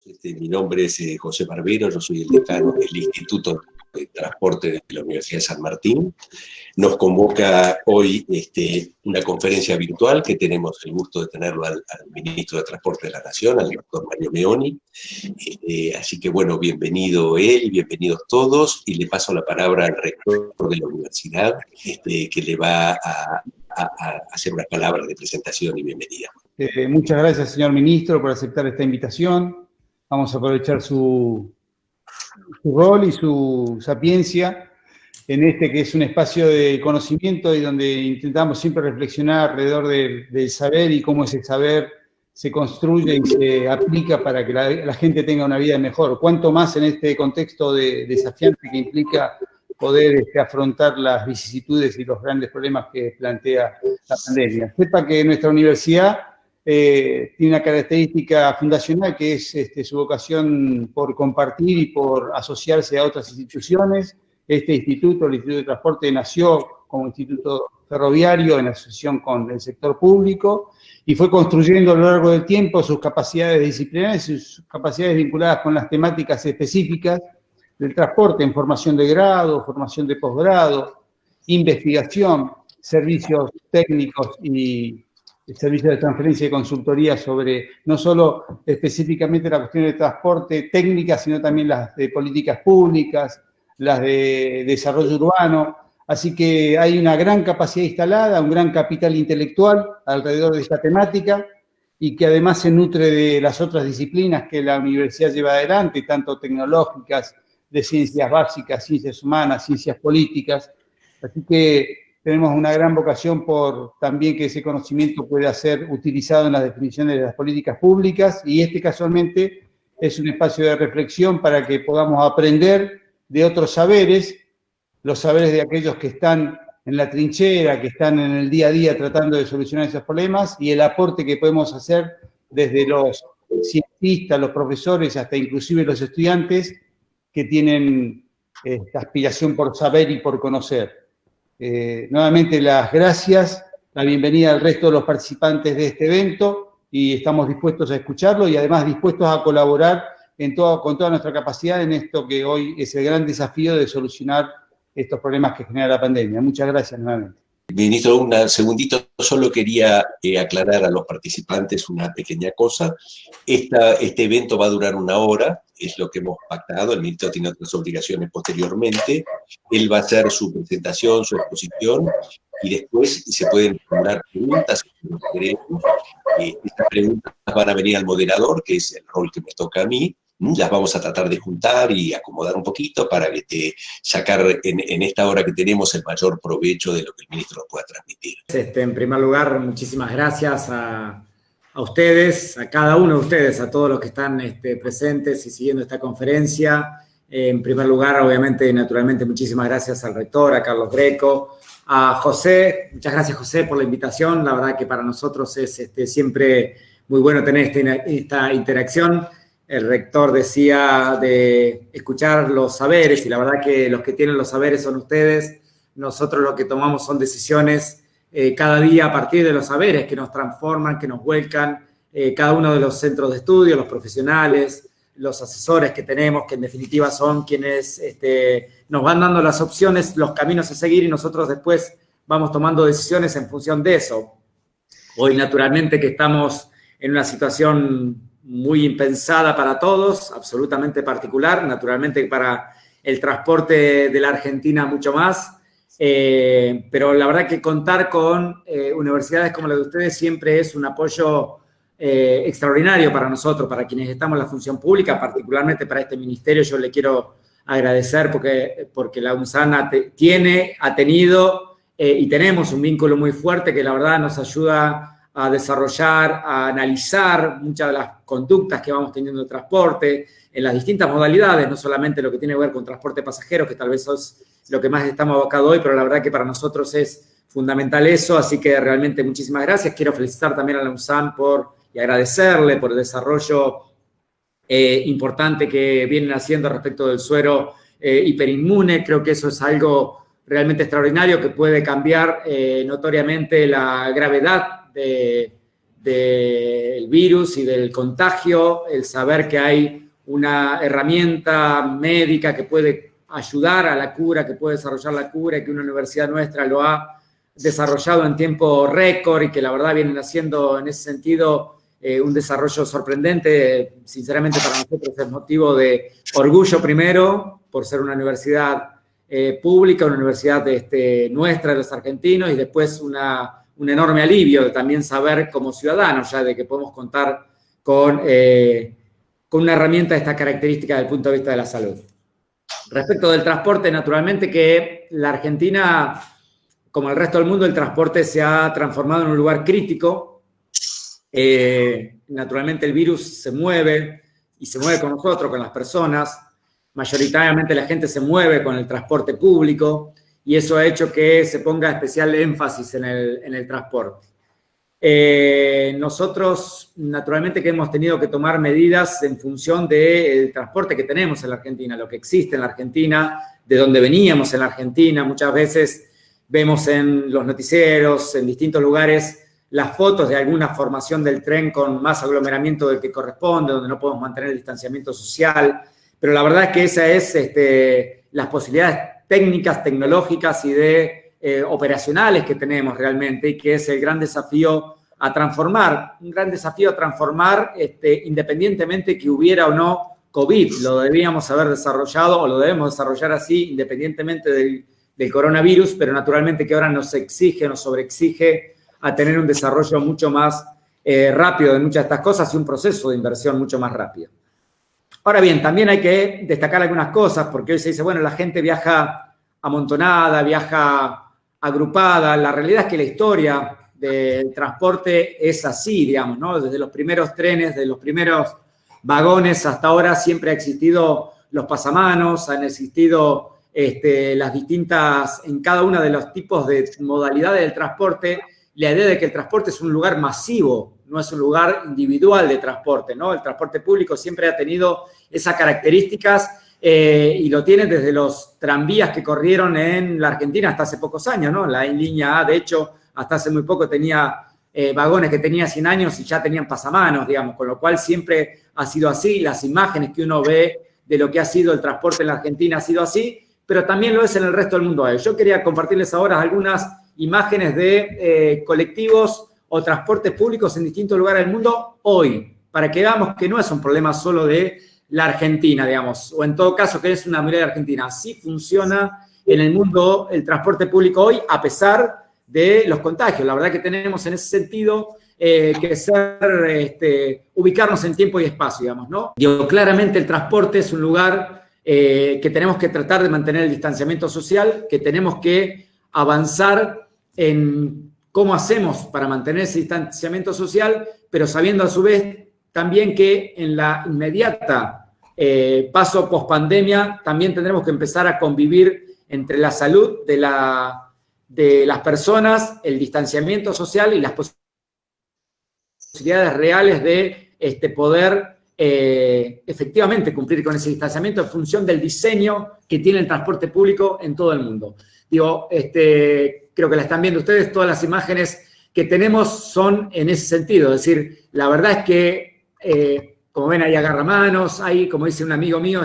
Mi nombre es José Barbero, yo soy el decano del Instituto de Transporte de la Universidad de San Martín. Nos convoca hoy una conferencia virtual que tenemos el gusto de tenerlo al ministro de Transporte de la Nación, al doctor Mario Meoni. Así que bueno, bienvenido él, bienvenidos todos, y le paso la palabra al rector de la universidad, que le va a hacer unas palabras de presentación y bienvenida. Muchas gracias, señor ministro, por aceptar esta invitación. Vamos a aprovechar su rol y su sapiencia en este que es un espacio de conocimiento y donde intentamos siempre reflexionar alrededor del saber y cómo ese saber se construye y se aplica para que la gente tenga una vida mejor. Cuanto más en este contexto desafiante que implica poder afrontar las vicisitudes y los grandes problemas que plantea la pandemia. Sepa que nuestra universidad tiene una característica fundacional que es su vocación por compartir y por asociarse a otras instituciones. Este instituto, el Instituto de Transporte, nació como instituto ferroviario en asociación con el sector público y fue construyendo a lo largo del tiempo sus capacidades disciplinarias y sus capacidades vinculadas con las temáticas específicas del transporte en formación de grado, formación de posgrado, investigación, servicios técnicos y servicios de transferencia y consultoría sobre no solo específicamente la cuestión de transporte técnica, sino también las de políticas públicas, las de desarrollo urbano. Así que hay una gran capacidad instalada, un gran capital intelectual alrededor de esta temática y que además se nutre de las otras disciplinas que la universidad lleva adelante, tanto tecnológicas, de ciencias básicas, ciencias humanas, ciencias políticas. Así que tenemos una gran vocación por también que ese conocimiento pueda ser utilizado en las definiciones de las políticas públicas y casualmente es un espacio de reflexión para que podamos aprender de otros saberes, los saberes de aquellos que están en la trinchera, que están en el día a día tratando de solucionar esos problemas y el aporte que podemos hacer desde los cientistas, los profesores, hasta inclusive los estudiantes que tienen esta aspiración por saber y por conocer. Nuevamente las gracias, la bienvenida al resto de los participantes de este evento y estamos dispuestos a escucharlo y además dispuestos a colaborar con toda nuestra capacidad en esto que hoy es el gran desafío de solucionar estos problemas que genera la pandemia. Muchas gracias nuevamente. Ministro, un segundito, solo quería aclarar a los participantes una pequeña cosa. Este evento va a durar 1 hora, es lo que hemos pactado, el ministro tiene otras obligaciones posteriormente. Él va a hacer su presentación, su exposición, y después se pueden formular preguntas. Estas preguntas van a venir al moderador, que es el rol que me toca a mí. Las vamos a tratar de juntar y acomodar un poquito para sacar en esta hora que tenemos el mayor provecho de lo que el ministro nos pueda transmitir. En primer lugar, muchísimas gracias a ustedes, a cada uno de ustedes, a todos los que están presentes y siguiendo esta conferencia. En primer lugar, obviamente, naturalmente, muchísimas gracias al rector, a Carlos Greco, a José. Muchas gracias, José, por la invitación. La verdad que para nosotros es siempre muy bueno tener esta interacción. El rector decía de escuchar los saberes y la verdad que los que tienen los saberes son ustedes. Nosotros lo que tomamos son decisiones cada día a partir de los saberes que nos transforman, que nos vuelcan cada uno de los centros de estudio, los profesionales, los asesores que tenemos, que en definitiva son quienes nos van dando las opciones, los caminos a seguir y nosotros después vamos tomando decisiones en función de eso. Hoy naturalmente que estamos en una situación muy impensada para todos, absolutamente particular, naturalmente para el transporte de la Argentina mucho más, pero la verdad que contar con universidades como la de ustedes siempre es un apoyo extraordinario para nosotros, para quienes estamos en la función pública, particularmente para este ministerio. Yo le quiero agradecer porque la UNSAN ha tenido y tenemos un vínculo muy fuerte que la verdad nos ayuda a desarrollar, a analizar muchas de las conductas que vamos teniendo en el transporte, en las distintas modalidades, no solamente lo que tiene que ver con transporte pasajero, que tal vez es lo que más estamos abocados hoy, pero la verdad que para nosotros es fundamental eso, así que realmente muchísimas gracias. Quiero felicitar también a la UNSAN y agradecerle por el desarrollo importante que vienen haciendo respecto del suero hiperinmune. Creo que eso es algo realmente extraordinario que puede cambiar notoriamente la gravedad de del virus y del contagio, el saber que hay una herramienta médica que puede ayudar a la cura, que puede desarrollar la cura, y que una universidad nuestra lo ha desarrollado en tiempo récord y que la verdad vienen haciendo en ese sentido un desarrollo sorprendente. Sinceramente para nosotros es motivo de orgullo primero por ser una universidad pública, una universidad nuestra de los argentinos, y después un enorme alivio de también saber como ciudadanos ya de que podemos contar con una herramienta de esta característica desde el punto de vista de la salud. Respecto del transporte, naturalmente que la Argentina, como el resto del mundo, el transporte se ha transformado en un lugar crítico. Naturalmente el virus se mueve y se mueve con nosotros, con las personas. Mayoritariamente la gente se mueve con el transporte público y eso ha hecho que se ponga especial énfasis en el transporte. Nosotros, naturalmente que hemos tenido que tomar medidas en función del transporte que tenemos en la Argentina, lo que existe en la Argentina, de donde veníamos en la Argentina. Muchas veces vemos en los noticieros, en distintos lugares, las fotos de alguna formación del tren con más aglomeramiento del que corresponde, donde no podemos mantener el distanciamiento social. Pero la verdad es que esa es las posibilidades técnicas, tecnológicas y operacionales que tenemos realmente, y que es el gran desafío a transformar, un gran desafío a transformar independientemente que hubiera o no COVID. Lo debíamos haber desarrollado o lo debemos desarrollar así independientemente del coronavirus, pero naturalmente que ahora nos sobreexige a tener un desarrollo mucho más rápido de muchas de estas cosas y un proceso de inversión mucho más rápido. Ahora bien, también hay que destacar algunas cosas, porque hoy se dice, bueno, la gente viaja amontonada, viaja agrupada. La realidad es que la historia del transporte es así, digamos, ¿no? Desde los primeros trenes, de los primeros vagones hasta ahora siempre ha existido los pasamanos, han existido las distintas, en cada uno de los tipos de modalidades del transporte, la idea de que el transporte es un lugar masivo, no es un lugar individual de transporte, ¿no? El transporte público siempre ha tenido esas características y lo tiene desde los tranvías que corrieron en la Argentina hasta hace pocos años, ¿no? La línea A, de hecho, hasta hace muy poco tenía vagones que tenían 100 años y ya tenían pasamanos, digamos, con lo cual siempre ha sido así. Las imágenes que uno ve de lo que ha sido el transporte en la Argentina ha sido así, pero también lo es en el resto del mundo. Yo quería compartirles ahora algunas imágenes de colectivos o transportes públicos en distintos lugares del mundo hoy, para que veamos que no es un problema solo de la Argentina, digamos, o en todo caso que es una mirada de Argentina. Así funciona en el mundo el transporte público hoy, a pesar de los contagios. La verdad que tenemos en ese sentido que ubicarnos en tiempo y espacio, digamos, ¿no? Digo, claramente el transporte es un lugar que tenemos que tratar de mantener el distanciamiento social, que tenemos que avanzar en cómo hacemos para mantener ese distanciamiento social, pero sabiendo a su vez también que en la inmediata paso post-pandemia también tendremos que empezar a convivir entre la salud de las personas, el distanciamiento social y las posibilidades reales de poder efectivamente cumplir con ese distanciamiento en función del diseño que tiene el transporte público en todo el mundo. Digo, creo que la están viendo ustedes, todas las imágenes que tenemos son en ese sentido. Es decir, la verdad es que, como ven, hay agarramanos, hay, como dice un amigo mío,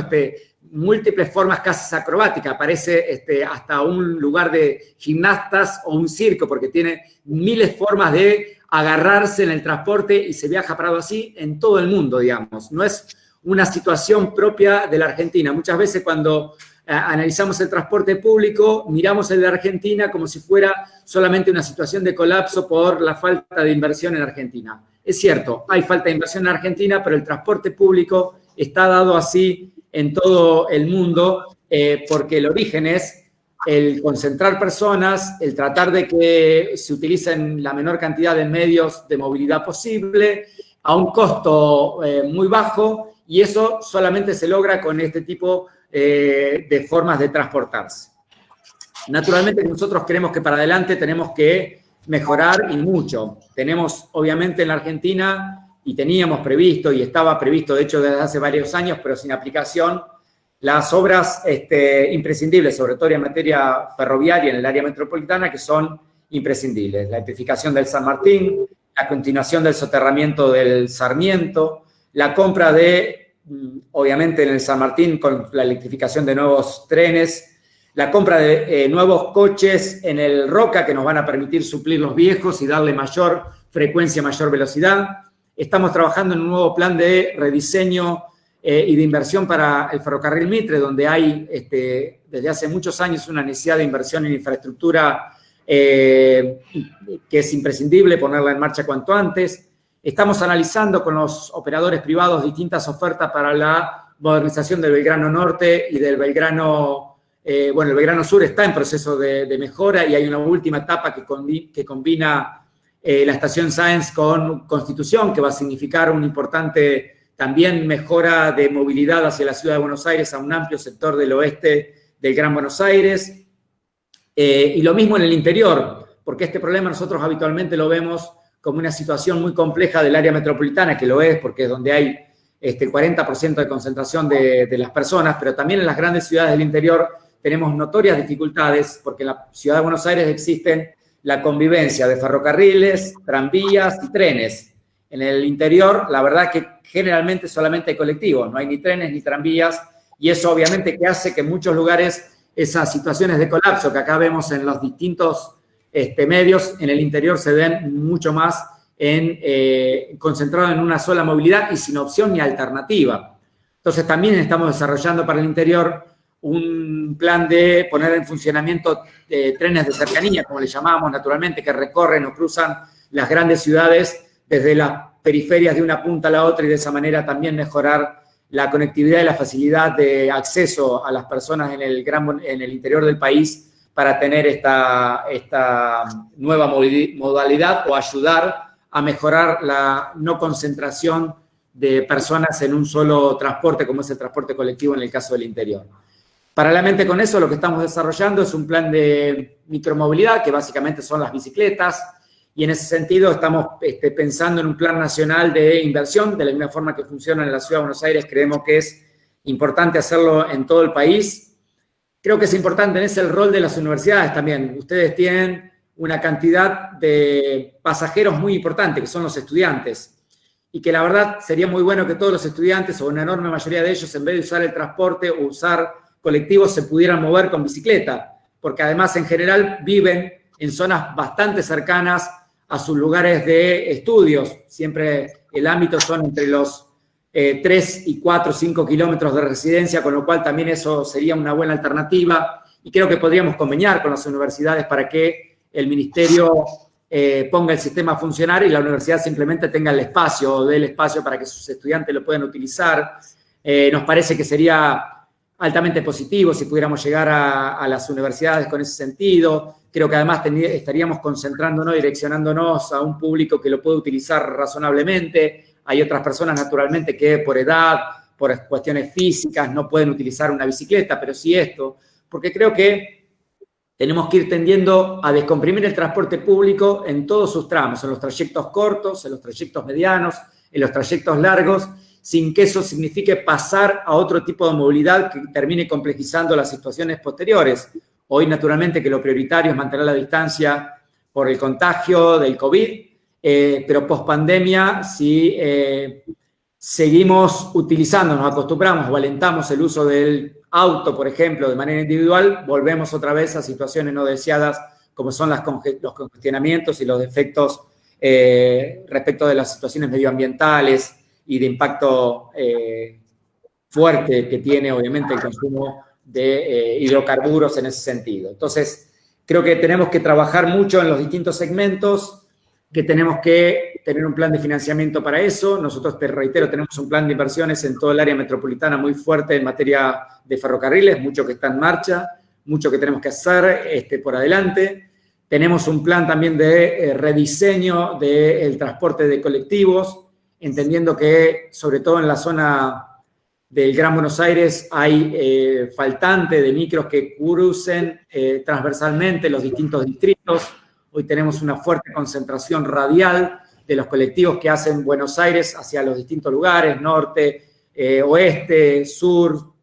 múltiples formas casi acrobáticas. Parece hasta un lugar de gimnastas o un circo, porque tiene miles formas de agarrarse en el transporte y se viaja parado así en todo el mundo, digamos. No es una situación propia de la Argentina. Muchas veces cuando analizamos el transporte público, miramos el de Argentina como si fuera solamente una situación de colapso por la falta de inversión en Argentina. Es cierto, hay falta de inversión en Argentina, pero el transporte público está dado así en todo el mundo porque el origen es el concentrar personas, el tratar de que se utilicen la menor cantidad de medios de movilidad posible a un costo muy bajo, y eso solamente se logra con este tipo de formas de transportarse. Naturalmente nosotros creemos que para adelante tenemos que mejorar y mucho. Tenemos obviamente en la Argentina, y teníamos previsto, y estaba previsto de hecho desde hace varios años, pero sin aplicación, las obras imprescindibles, sobre todo en materia ferroviaria en el área metropolitana, que son imprescindibles. La electrificación del San Martín, la continuación del soterramiento del Sarmiento, la compra de, obviamente en el San Martín con la electrificación de nuevos trenes, la compra de nuevos coches en el Roca que nos van a permitir suplir los viejos y darle mayor frecuencia, mayor velocidad. Estamos trabajando en un nuevo plan de rediseño y de inversión para el ferrocarril Mitre, donde hay desde hace muchos años una necesidad de inversión en infraestructura que es imprescindible ponerla en marcha cuanto antes. Estamos analizando con los operadores privados distintas ofertas para la modernización del Belgrano Norte y del Belgrano, el Belgrano Sur está en proceso de mejora y hay una última etapa que combina la estación Sáenz con Constitución, que va a significar un importante también mejora de movilidad hacia la ciudad de Buenos Aires a un amplio sector del oeste del Gran Buenos Aires. Y lo mismo en el interior, porque este problema nosotros habitualmente lo vemos como una situación muy compleja del área metropolitana, que lo es porque es donde hay el 40% de concentración de las personas, pero también en las grandes ciudades del interior tenemos notorias dificultades, porque en la ciudad de Buenos Aires existen la convivencia de ferrocarriles, tranvías y trenes. En el interior, la verdad que generalmente solamente hay colectivos, no hay ni trenes ni tranvías, y eso obviamente que hace que en muchos lugares esas situaciones de colapso que acá vemos en los distintos medios, en el interior se den mucho más concentrado en una sola movilidad y sin opción ni alternativa. Entonces también estamos desarrollando para el interior un plan de poner en funcionamiento trenes de cercanía, como le llamamos naturalmente, que recorren o cruzan las grandes ciudades desde las periferias de una punta a la otra y de esa manera también mejorar la conectividad y la facilidad de acceso a las personas en el interior del país para tener esta nueva modalidad o ayudar a mejorar la no concentración de personas en un solo transporte, como es el transporte colectivo en el caso del interior. Paralelamente con eso, lo que estamos desarrollando es un plan de micromovilidad, que básicamente son las bicicletas, y en ese sentido estamos pensando en un plan nacional de inversión, de la misma forma que funciona en la Ciudad de Buenos Aires. Creemos que es importante hacerlo en todo el país. Creo que es importante en ese el rol de las universidades también. Ustedes tienen una cantidad de pasajeros muy importante, que son los estudiantes, y que la verdad sería muy bueno que todos los estudiantes, o una enorme mayoría de ellos, en vez de usar el transporte o usar colectivos, se pudieran mover con bicicleta, porque además en general viven en zonas bastante cercanas a sus lugares de estudios. Siempre el ámbito son entre los 3 y 4 o 5 kilómetros de residencia, con lo cual también eso sería una buena alternativa. Y creo que podríamos conveniar con las universidades para que el ministerio ponga el sistema a funcionar y la universidad simplemente tenga el espacio o dé el espacio para que sus estudiantes lo puedan utilizar. Nos parece que sería altamente positivo si pudiéramos llegar a las universidades con ese sentido. Creo que además estaríamos concentrándonos, direccionándonos a un público que lo puede utilizar razonablemente. Hay otras personas, naturalmente, que por edad, por cuestiones físicas, no pueden utilizar una bicicleta, pero sí esto, porque creo que tenemos que ir tendiendo a descomprimir el transporte público en todos sus tramos, en los trayectos cortos, en los trayectos medianos, en los trayectos largos, sin que eso signifique pasar a otro tipo de movilidad que termine complejizando las situaciones posteriores. Hoy, naturalmente, que lo prioritario es mantener la distancia por el contagio del COVID, pero post-pandemia, si seguimos utilizando, nos acostumbramos o alentamos el uso del auto, por ejemplo, de manera individual, volvemos otra vez a situaciones no deseadas, como son los congestionamientos y los defectos respecto de las situaciones medioambientales y de impacto fuerte que tiene, obviamente, el consumo de hidrocarburos en ese sentido. Entonces, creo que tenemos que trabajar mucho en los distintos segmentos, que tenemos que tener un plan de financiamiento para eso. Nosotros, te reitero, tenemos un plan de inversiones en todo el área metropolitana muy fuerte en materia de ferrocarriles, mucho que está en marcha, mucho que tenemos que hacer por adelante. Tenemos un plan también de rediseño del transporte de colectivos, entendiendo que, sobre todo en la zona del Gran Buenos Aires, hay faltante de micros que crucen transversalmente los distintos distritos. Hoy tenemos una fuerte concentración radial de los colectivos que hacen Buenos Aires hacia los distintos lugares, norte, oeste, sur,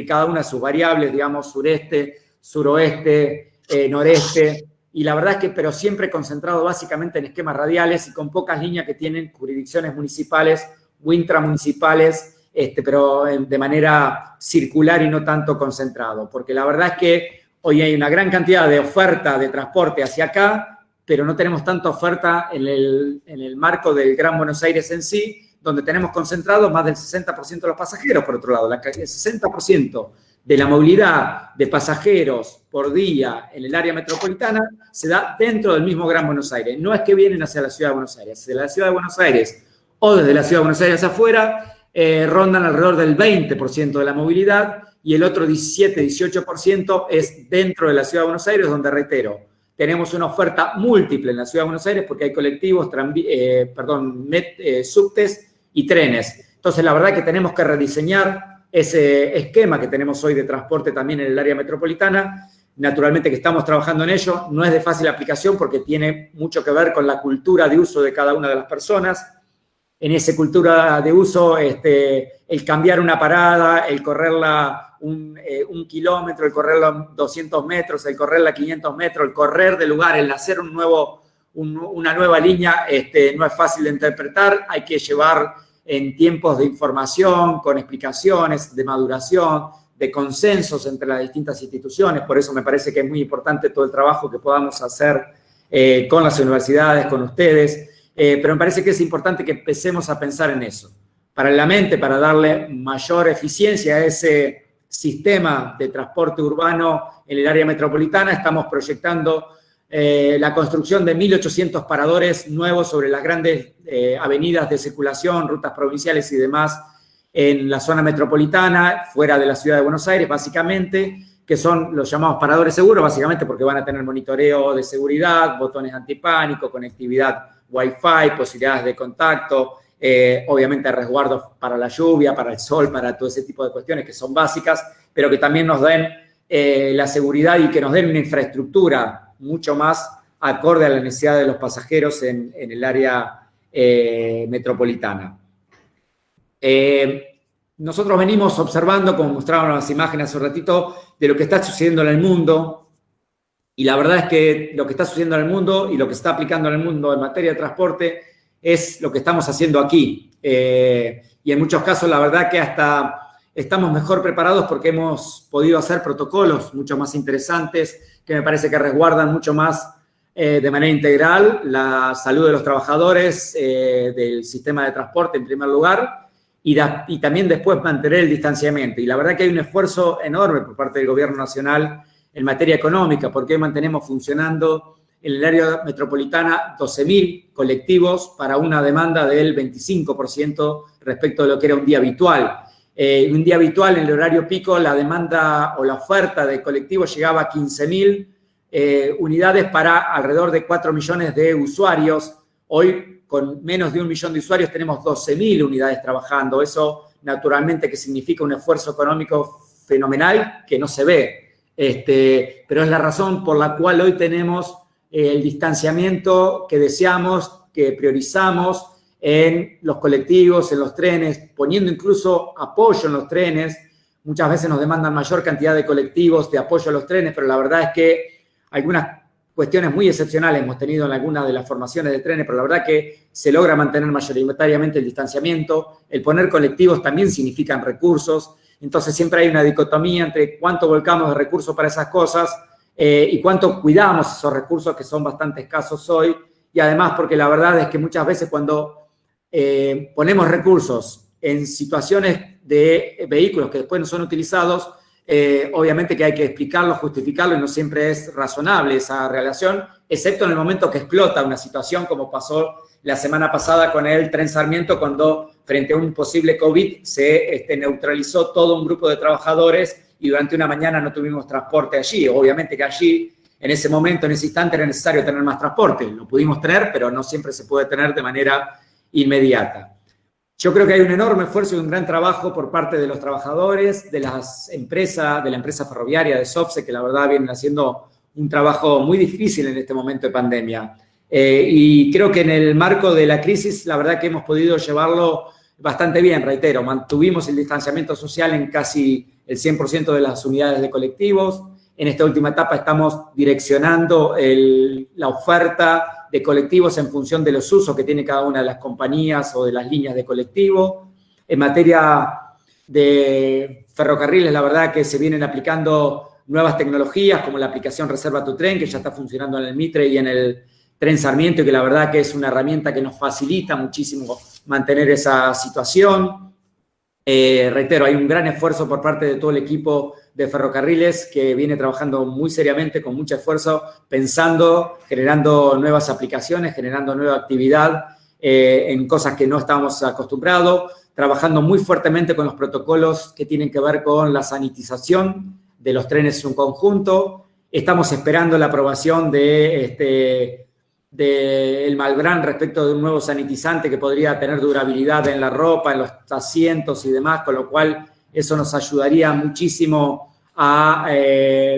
cada una de sus variables, digamos, sureste, suroeste, noreste. y la verdad es que, pero siempre concentrado básicamente en esquemas radiales y con pocas líneas que tienen jurisdicciones municipales o intramunicipales, pero de manera circular y no tanto concentrado. Porque la verdad es que hoy hay una gran cantidad de oferta de transporte hacia acá, pero no tenemos tanta oferta en el marco del Gran Buenos Aires en sí, donde tenemos concentrados más del 60% de los pasajeros, por otro lado. El 60% de la movilidad de pasajeros por día en el área metropolitana se da dentro del mismo Gran Buenos Aires. No es que vienen hacia la Ciudad de Buenos Aires. Desde la Ciudad de Buenos Aires o desde la Ciudad de Buenos Aires afuera, rondan alrededor del 20% de la movilidad y el otro 17-18% es dentro de la Ciudad de Buenos Aires, donde, reitero, tenemos una oferta múltiple en la Ciudad de Buenos Aires porque hay colectivos, subtes y trenes. Entonces, la verdad es que tenemos que rediseñar ese esquema que tenemos hoy de transporte también en el área metropolitana. Naturalmente que estamos trabajando en ello. No es de fácil aplicación porque tiene mucho que ver con la cultura de uso de cada una de las personas. En esa cultura de uso, el cambiar una parada, el correrla un kilómetro, el correrla 200 metros, el correrla 500 metros, el correr de lugar, el hacer una nueva línea, no es fácil de interpretar. Hay que llevar en tiempos de información, con explicaciones, de maduración, de consensos entre las distintas instituciones. Por eso me parece que es muy importante todo el trabajo que podamos hacer con las universidades, con ustedes. Pero me parece que es importante que empecemos a pensar en eso. Paralelamente, para darle mayor eficiencia a ese sistema de transporte urbano en el área metropolitana, estamos proyectando la construcción de 1.800 paradores nuevos sobre las grandes avenidas de circulación, rutas provinciales y demás en la zona metropolitana, fuera de la Ciudad de Buenos Aires, básicamente, que son los llamados paradores seguros, básicamente porque van a tener monitoreo de seguridad, botones antipánico, conectividad Wi-Fi, posibilidades de contacto, obviamente resguardos para la lluvia, para el sol, para todo ese tipo de cuestiones que son básicas, pero que también nos den la seguridad y que nos den una infraestructura mucho más acorde a la necesidad de los pasajeros en el área metropolitana. Nosotros venimos observando, como mostraron las imágenes hace un ratito, de lo que está sucediendo en el mundo, y la verdad es que lo que está sucediendo en el mundo y lo que se está aplicando en el mundo en materia de transporte es lo que estamos haciendo aquí. Y en muchos casos, la verdad que hasta estamos mejor preparados porque hemos podido hacer protocolos mucho más interesantes que me parece que resguardan mucho más de manera integral la salud de los trabajadores del sistema de transporte en primer lugar y también después mantener el distanciamiento. Y la verdad que hay un esfuerzo enorme por parte del Gobierno Nacional en materia económica, porque hoy mantenemos funcionando en el área metropolitana 12.000 colectivos para una demanda del 25% respecto de lo que era un día habitual. Un día habitual en el horario pico, la demanda o la oferta de colectivos llegaba a 15.000 unidades para alrededor de 4 millones de usuarios. Hoy, con menos de 1 millón de usuarios, tenemos 12.000 unidades trabajando. Eso, naturalmente, que significa un esfuerzo económico fenomenal que no se ve. Pero es la razón por la cual hoy tenemos el distanciamiento que deseamos, que priorizamos en los colectivos, en los trenes, poniendo incluso apoyo en los trenes. Muchas veces nos demandan mayor cantidad de colectivos de apoyo a los trenes, pero la verdad es que algunas cuestiones muy excepcionales hemos tenido en algunas de las formaciones de trenes, pero la verdad que se logra mantener mayoritariamente el distanciamiento. El poner colectivos también significan recursos. Entonces siempre hay una dicotomía entre cuánto volcamos de recursos para esas cosas y cuánto cuidamos esos recursos que son bastante escasos hoy. Y además porque la verdad es que muchas veces cuando ponemos recursos en situaciones de vehículos que después no son utilizados, obviamente que hay que explicarlo, justificarlo y no siempre es razonable esa relación, excepto en el momento que explota una situación como pasó la semana pasada con el Tren Sarmiento cuando frente a un posible COVID se neutralizó todo un grupo de trabajadores y durante una mañana no tuvimos transporte allí. Obviamente que allí, en ese momento, en ese instante, era necesario tener más transporte. Lo pudimos tener, pero no siempre se puede tener de manera inmediata. Yo creo que hay un enorme esfuerzo y un gran trabajo por parte de los trabajadores, de las empresas, de la empresa ferroviaria de SOPSE, que la verdad vienen haciendo un trabajo muy difícil en este momento de pandemia. Y creo que en el marco de la crisis, la verdad que hemos podido llevarlo bastante bien, reitero. Mantuvimos el distanciamiento social en casi el 100% de las unidades de colectivos. en esta última etapa estamos direccionando la oferta de colectivos en función de los usos que tiene cada una de las compañías o de las líneas de colectivo. En materia de ferrocarriles, la verdad que se vienen aplicando nuevas tecnologías como la aplicación Reserva tu Tren, que ya está funcionando en el Mitre y en el Tren Sarmiento, y que la verdad que es una herramienta que nos facilita muchísimo mantener esa situación. Reitero, hay un gran esfuerzo por parte de todo el equipo de ferrocarriles que viene trabajando muy seriamente, con mucho esfuerzo, pensando, generando nuevas aplicaciones, generando nueva actividad en cosas que no estábamos acostumbrados, trabajando muy fuertemente con los protocolos que tienen que ver con la sanitización de los trenes en un conjunto. Estamos esperando la aprobación del Malbrán respecto de un nuevo sanitizante que podría tener durabilidad en la ropa, en los asientos y demás, con lo cual eso nos ayudaría muchísimo a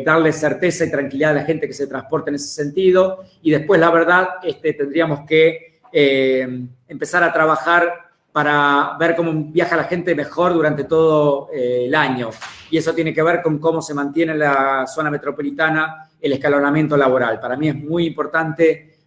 darle certeza y tranquilidad a la gente que se transporta en ese sentido. Y después, la verdad, tendríamos que empezar a trabajar para ver cómo viaja la gente mejor durante todo el año. Y eso tiene que ver con cómo se mantiene en la zona metropolitana el escalonamiento laboral. Para mí es muy importante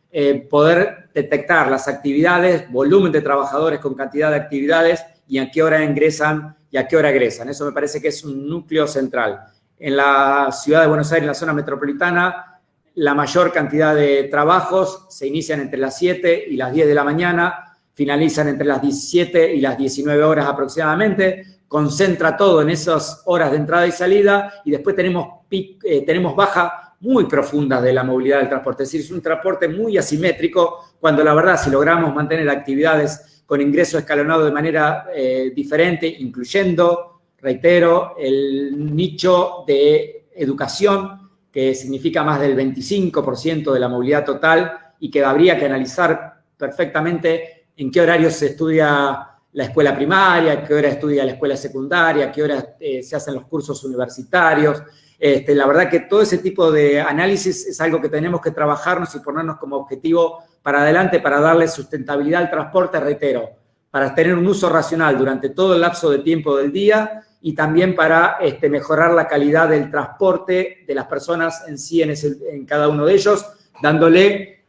poder detectar las actividades, volumen de trabajadores con cantidad de actividades y a qué hora ingresan y a qué hora egresan. Eso me parece que es un núcleo central. En la ciudad de Buenos Aires, en la zona metropolitana, la mayor cantidad de trabajos se inician entre las 7 y las 10 de la mañana, finalizan entre las 17 y las 19 horas aproximadamente, concentra todo en esas horas de entrada y salida, y después tenemos baja muy profundas de la movilidad del transporte. Es decir, es un transporte muy asimétrico, cuando la verdad, si logramos mantener actividades con ingreso escalonado de manera diferente, incluyendo, reitero, el nicho de educación, que significa más del 25% de la movilidad total, y que habría que analizar perfectamente en qué horario se estudia la escuela primaria, a qué hora estudia la escuela secundaria, a qué hora se hacen los cursos universitarios. La verdad que todo ese tipo de análisis es algo que tenemos que trabajarnos y ponernos como objetivo para adelante, para darle sustentabilidad al transporte, reitero, para tener un uso racional durante todo el lapso de tiempo del día y también para mejorar la calidad del transporte de las personas en sí, en cada uno de ellos, dándole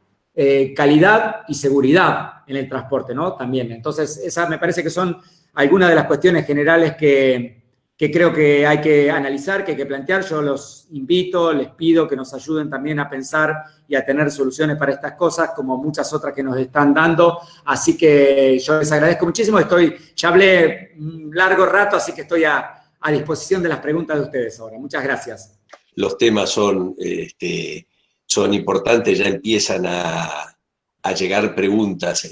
calidad y seguridad en el transporte, ¿no? También. Entonces, esas me parece que son algunas de las cuestiones generales que creo que hay que analizar, que hay que plantear. Yo los invito, les pido que nos ayuden también a pensar y a tener soluciones para estas cosas, como muchas otras que nos están dando. Así que yo les agradezco muchísimo. Ya hablé un largo rato, así que estoy a disposición de las preguntas de ustedes ahora. Muchas gracias. Los temas son importantes, ya empiezan a llegar preguntas,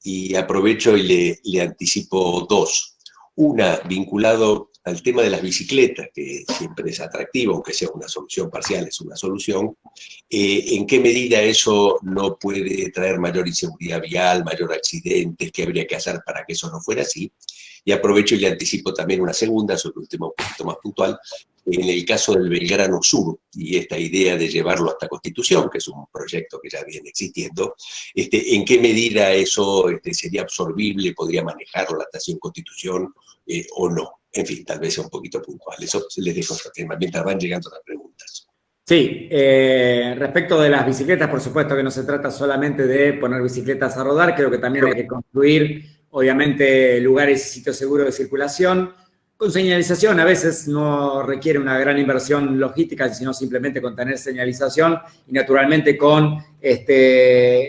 y aprovecho y le anticipo dos. Una, vinculado al tema de las bicicletas, que siempre es atractivo, aunque sea una solución parcial, es una solución. ¿En qué medida eso no puede traer mayor inseguridad vial, mayor accidentes? ¿Qué habría que hacer para que eso no fuera así? Y aprovecho y le anticipo también una segunda, sobre un tema un poquito más puntual, en el caso del Belgrano Sur, y esta idea de llevarlo hasta Constitución, que es un proyecto que ya viene existiendo, ¿en qué medida eso sería absorbible, podría manejarlo la estación Constitución o no? En fin, tal vez sea un poquito puntual. Eso les dejo otro tema, mientras van llegando las preguntas. Sí, respecto de las bicicletas, por supuesto que no se trata solamente de poner bicicletas a rodar, creo que también hay que construir, obviamente, lugares y sitios seguros de circulación. Con señalización a veces no requiere una gran inversión logística, sino simplemente con tener señalización y naturalmente con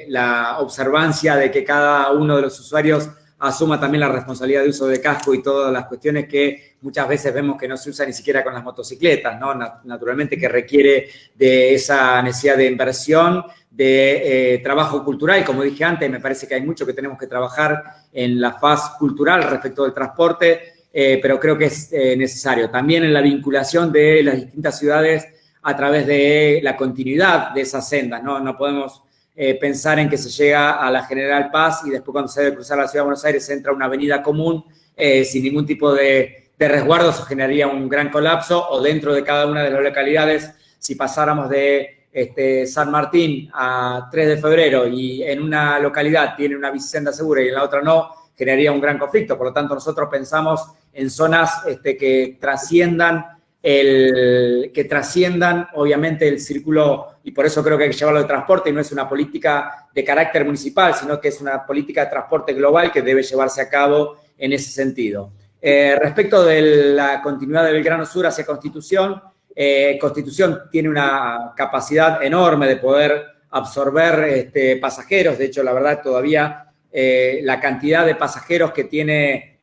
la observancia de que cada uno de los usuarios asuma también la responsabilidad de uso de casco y todas las cuestiones que muchas veces vemos que no se usa ni siquiera con las motocicletas, ¿no? Naturalmente que requiere de esa necesidad de inversión, de trabajo cultural. Como dije antes, me parece que hay mucho que tenemos que trabajar en la faz cultural respecto del transporte, pero creo que es necesario. También en la vinculación de las distintas ciudades a través de la continuidad de esas sendas, ¿no? No podemos pensar en que se llega a la General Paz y después cuando se debe cruzar la Ciudad de Buenos Aires se entra a una avenida común sin ningún tipo de resguardo. Eso generaría un gran colapso, o dentro de cada una de las localidades, si pasáramos de San Martín a 3 de febrero y en una localidad tiene una bicisenda segura y en la otra no, generaría un gran conflicto. Por lo tanto, nosotros pensamos en zonas que trasciendan que trasciendan, obviamente, el círculo, y por eso creo que hay que llevarlo de transporte, y no es una política de carácter municipal, sino que es una política de transporte global que debe llevarse a cabo en ese sentido. Respecto de la continuidad de Belgrano Sur hacia Constitución, Constitución tiene una capacidad enorme de poder absorber pasajeros. De hecho, la verdad, todavía la cantidad de pasajeros que tiene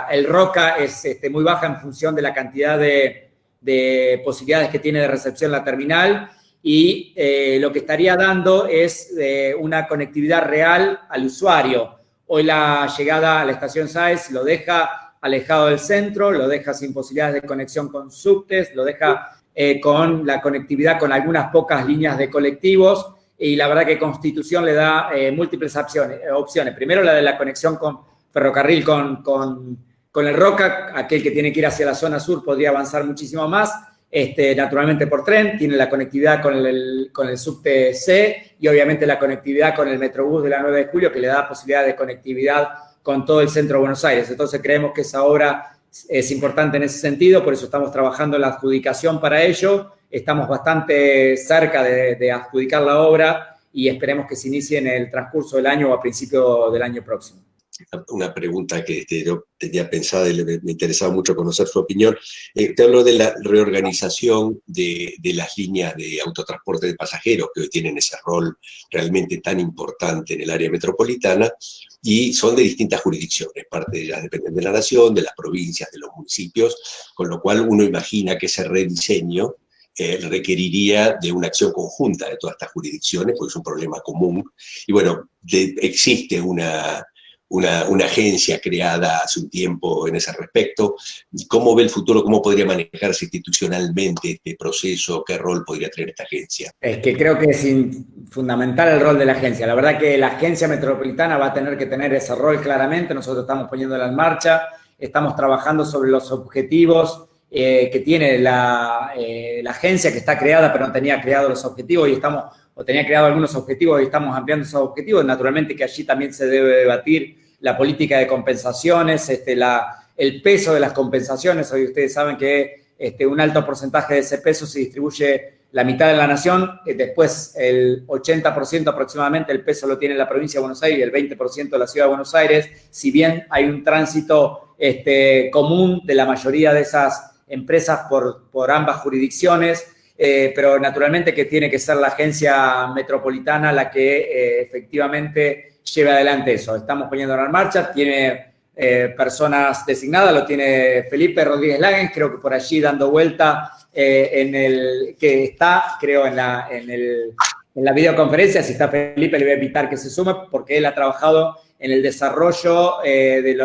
el Roca es muy baja en función de la cantidad de posibilidades que tiene de recepción la terminal, y lo que estaría dando es una conectividad real al usuario. Hoy la llegada a la estación Sáez lo deja alejado del centro, lo deja sin posibilidades de conexión con subtes, lo deja con la conectividad con algunas pocas líneas de colectivos, y la verdad que Constitución le da múltiples opciones. Primero, la de la conexión con ferrocarril con el Roca. Aquel que tiene que ir hacia la zona sur podría avanzar muchísimo más, naturalmente por tren. Tiene la conectividad con el subte C, y obviamente la conectividad con el Metrobús de la 9 de julio, que le da posibilidad de conectividad con todo el centro de Buenos Aires. Entonces creemos que esa obra es importante en ese sentido, por eso estamos trabajando en la adjudicación para ello. Estamos bastante cerca de adjudicar la obra y esperemos que se inicie en el transcurso del año o a principio del año próximo. Una pregunta que yo tenía pensada y me interesaba mucho conocer su opinión. Te hablo de la reorganización de las líneas de autotransporte de pasajeros, que hoy tienen ese rol realmente tan importante en el área metropolitana, y son de distintas jurisdicciones. Parte de ellas dependen de la nación, de las provincias, de los municipios, con lo cual uno imagina que ese rediseño requeriría de una acción conjunta de todas estas jurisdicciones, porque es un problema común. Y bueno, existe una agencia creada hace un tiempo en ese respecto. ¿Cómo ve el futuro? ¿Cómo podría manejarse institucionalmente este proceso? ¿Qué rol podría tener esta agencia? Es que creo que es fundamental el rol de la agencia. La verdad que la agencia metropolitana va a tener que tener ese rol claramente. Nosotros estamos poniéndola en marcha, estamos trabajando sobre los objetivos que tiene la agencia, que está creada, pero no tenía creado los objetivos, o tenía creado algunos objetivos y estamos ampliando esos objetivos. Naturalmente que allí también se debe debatir la política de compensaciones, el peso de las compensaciones. Hoy ustedes saben que un alto porcentaje de ese peso se distribuye la mitad de la nación, después el 80% aproximadamente el peso lo tiene la provincia de Buenos Aires y el 20% de la ciudad de Buenos Aires. Si bien hay un tránsito común de la mayoría de esas empresas por ambas jurisdicciones, pero naturalmente que tiene que ser la agencia metropolitana la que efectivamente lleve adelante eso. Estamos poniéndolo en marcha, tiene personas designadas, lo tiene Felipe Rodríguez Lagens, creo que por allí dando vuelta, que está, creo, en la videoconferencia. Si está Felipe, le voy a invitar que se sume, porque él ha trabajado en el desarrollo de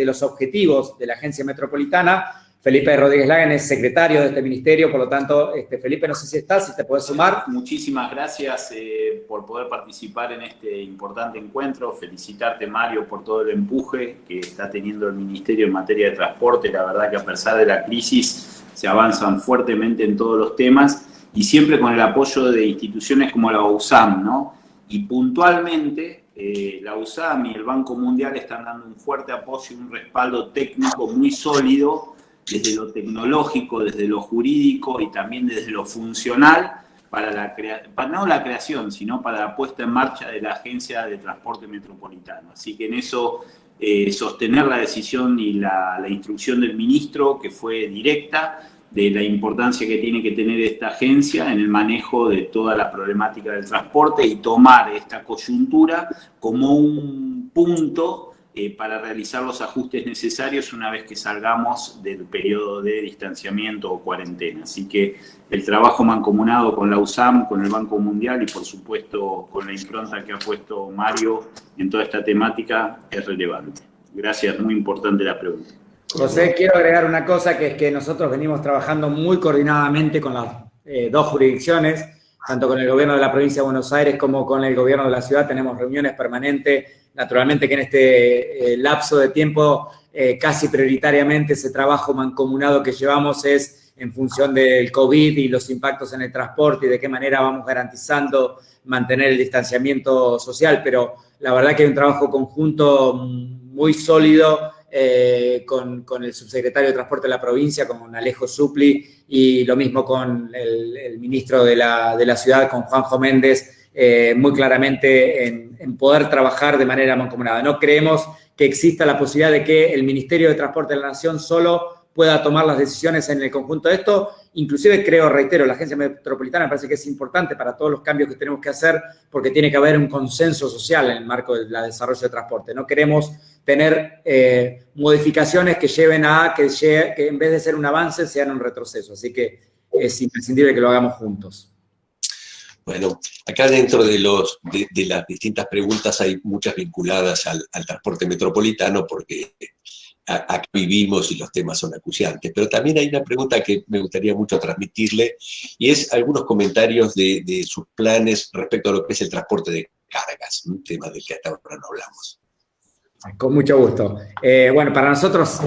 los objetivos de la agencia metropolitana. Felipe Rodríguez Lagens es secretario de este ministerio, por lo tanto, Felipe, no sé si estás, si te puedes sumar. Muchísimas gracias por poder participar en este importante encuentro. Felicitarte, Mario, por todo el empuje que está teniendo el ministerio en materia de transporte. La verdad que a pesar de la crisis se avanzan fuertemente en todos los temas y siempre con el apoyo de instituciones como la USAM, ¿no? Y puntualmente la USAM y el Banco Mundial están dando un fuerte apoyo y un respaldo técnico muy sólido desde lo tecnológico, desde lo jurídico y también desde lo funcional para no la creación, sino para la puesta en marcha de la Agencia de Transporte Metropolitano. Así que en eso sostener la decisión y la instrucción del ministro, que fue directa, de la importancia que tiene que tener esta agencia en el manejo de toda la problemática del transporte y tomar esta coyuntura como un punto para realizar los ajustes necesarios una vez que salgamos del periodo de distanciamiento o cuarentena. Así que el trabajo mancomunado con la USAM, con el Banco Mundial y por supuesto con la impronta que ha puesto Mario en toda esta temática es relevante. Gracias, muy importante la pregunta. José, quiero agregar una cosa, que es que nosotros venimos trabajando muy coordinadamente con las dos jurisdicciones, tanto con el gobierno de la provincia de Buenos Aires como con el gobierno de la ciudad. Tenemos reuniones permanentes. Naturalmente que en este lapso de tiempo casi prioritariamente ese trabajo mancomunado que llevamos es en función del COVID y los impactos en el transporte y de qué manera vamos garantizando mantener el distanciamiento social, pero la verdad que hay un trabajo conjunto muy sólido con el subsecretario de Transporte de la provincia, con Alejo Suppli, y lo mismo con el ministro de la ciudad, con Juanjo Méndez, muy claramente en poder trabajar de manera mancomunada. No creemos que exista la posibilidad de que el Ministerio de Transporte de la Nación solo pueda tomar las decisiones en el conjunto de esto. Inclusive reitero, la Agencia Metropolitana me parece que es importante para todos los cambios que tenemos que hacer, porque tiene que haber un consenso social en el marco del desarrollo de transporte. No queremos tener modificaciones que lleven a que en vez de ser un avance sean un retroceso. Así que es imprescindible que lo hagamos juntos. Bueno, acá dentro de las distintas preguntas hay muchas vinculadas al transporte metropolitano, porque acá vivimos y los temas son acuciantes. Pero también hay una pregunta que me gustaría mucho transmitirle, y es algunos comentarios de sus planes respecto a lo que es el transporte de cargas, un tema del que hasta ahora no hablamos. Con mucho gusto. Bueno, para nosotros,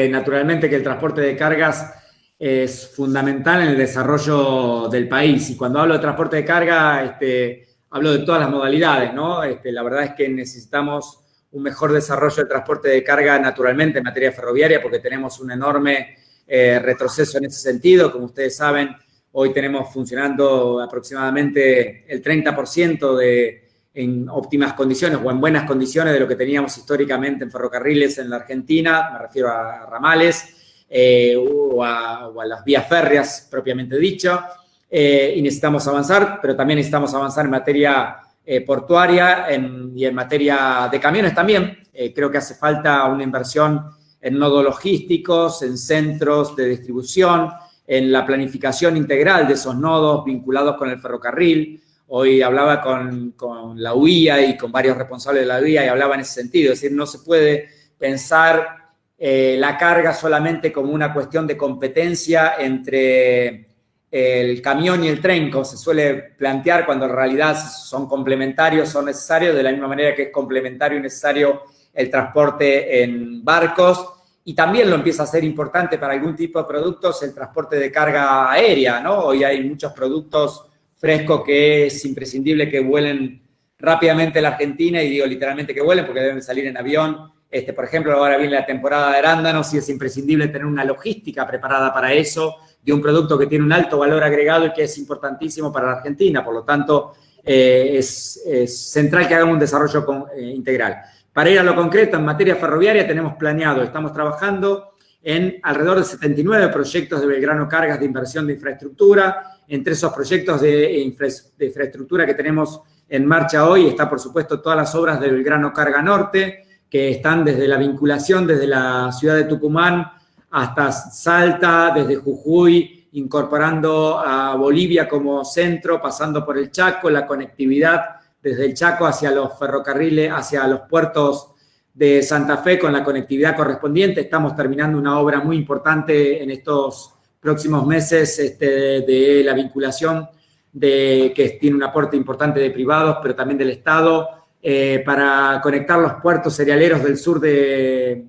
naturalmente que el transporte de cargas es fundamental en el desarrollo del país. Y cuando hablo de transporte de carga, hablo de todas las modalidades, ¿no? La verdad es que necesitamos un mejor desarrollo del transporte de carga, naturalmente, en materia ferroviaria, porque tenemos un enorme retroceso en ese sentido. Como ustedes saben, hoy tenemos funcionando aproximadamente el 30% en óptimas condiciones o en buenas condiciones de lo que teníamos históricamente en ferrocarriles en la Argentina, me refiero a ramales, o a las vías férreas, propiamente dicho, y necesitamos avanzar, pero también necesitamos avanzar en materia portuaria y en materia de camiones también. Creo que hace falta una inversión en nodos logísticos, en centros de distribución, en la planificación integral de esos nodos vinculados con el ferrocarril. Hoy hablaba con la UIA y con varios responsables de la UIA y hablaba en ese sentido. Es decir, no se puede pensar la carga solamente como una cuestión de competencia entre el camión y el tren, como se suele plantear, cuando en realidad son complementarios, son necesarios, de la misma manera que es complementario y necesario el transporte en barcos, y también lo empieza a ser importante para algún tipo de productos el transporte de carga aérea, ¿no? Hoy hay muchos productos frescos que es imprescindible que vuelen rápidamente a la Argentina, y digo literalmente que vuelen porque deben salir en avión. Por ejemplo, ahora viene la temporada de arándanos y es imprescindible tener una logística preparada para eso, de un producto que tiene un alto valor agregado y que es importantísimo para la Argentina. Por lo tanto, es central que hagamos un desarrollo integral. Para ir a lo concreto, en materia ferroviaria tenemos planeado, estamos trabajando en alrededor de 79 proyectos de Belgrano Cargas de inversión de infraestructura. Entre esos proyectos de infraestructura que tenemos en marcha hoy está, por supuesto, todas las obras de Belgrano Carga Norte, que están desde la vinculación, desde la ciudad de Tucumán hasta Salta, desde Jujuy, incorporando a Bolivia como centro, pasando por el Chaco, la conectividad desde el Chaco hacia los ferrocarriles, hacia los puertos de Santa Fe con la conectividad correspondiente. Estamos terminando una obra muy importante en estos próximos meses de la vinculación, que tiene un aporte importante de privados, pero también del Estado, para conectar los puertos cerealeros del sur de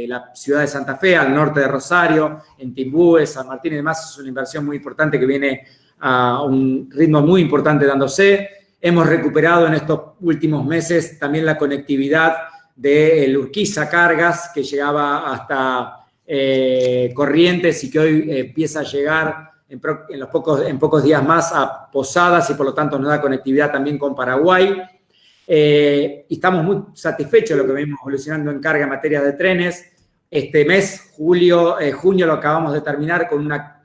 la ciudad de Santa Fe al norte de Rosario, en Timbúes, San Martín y demás. Es una inversión muy importante que viene a un ritmo muy importante dándose. Hemos recuperado en estos últimos meses también la conectividad del Urquiza Cargas, que llegaba hasta Corrientes y que hoy empieza a llegar en pocos días más a Posadas, y por lo tanto nos da conectividad también con Paraguay. Y estamos muy satisfechos de lo que venimos evolucionando en carga en materia de trenes. Este mes, junio, lo acabamos de terminar con una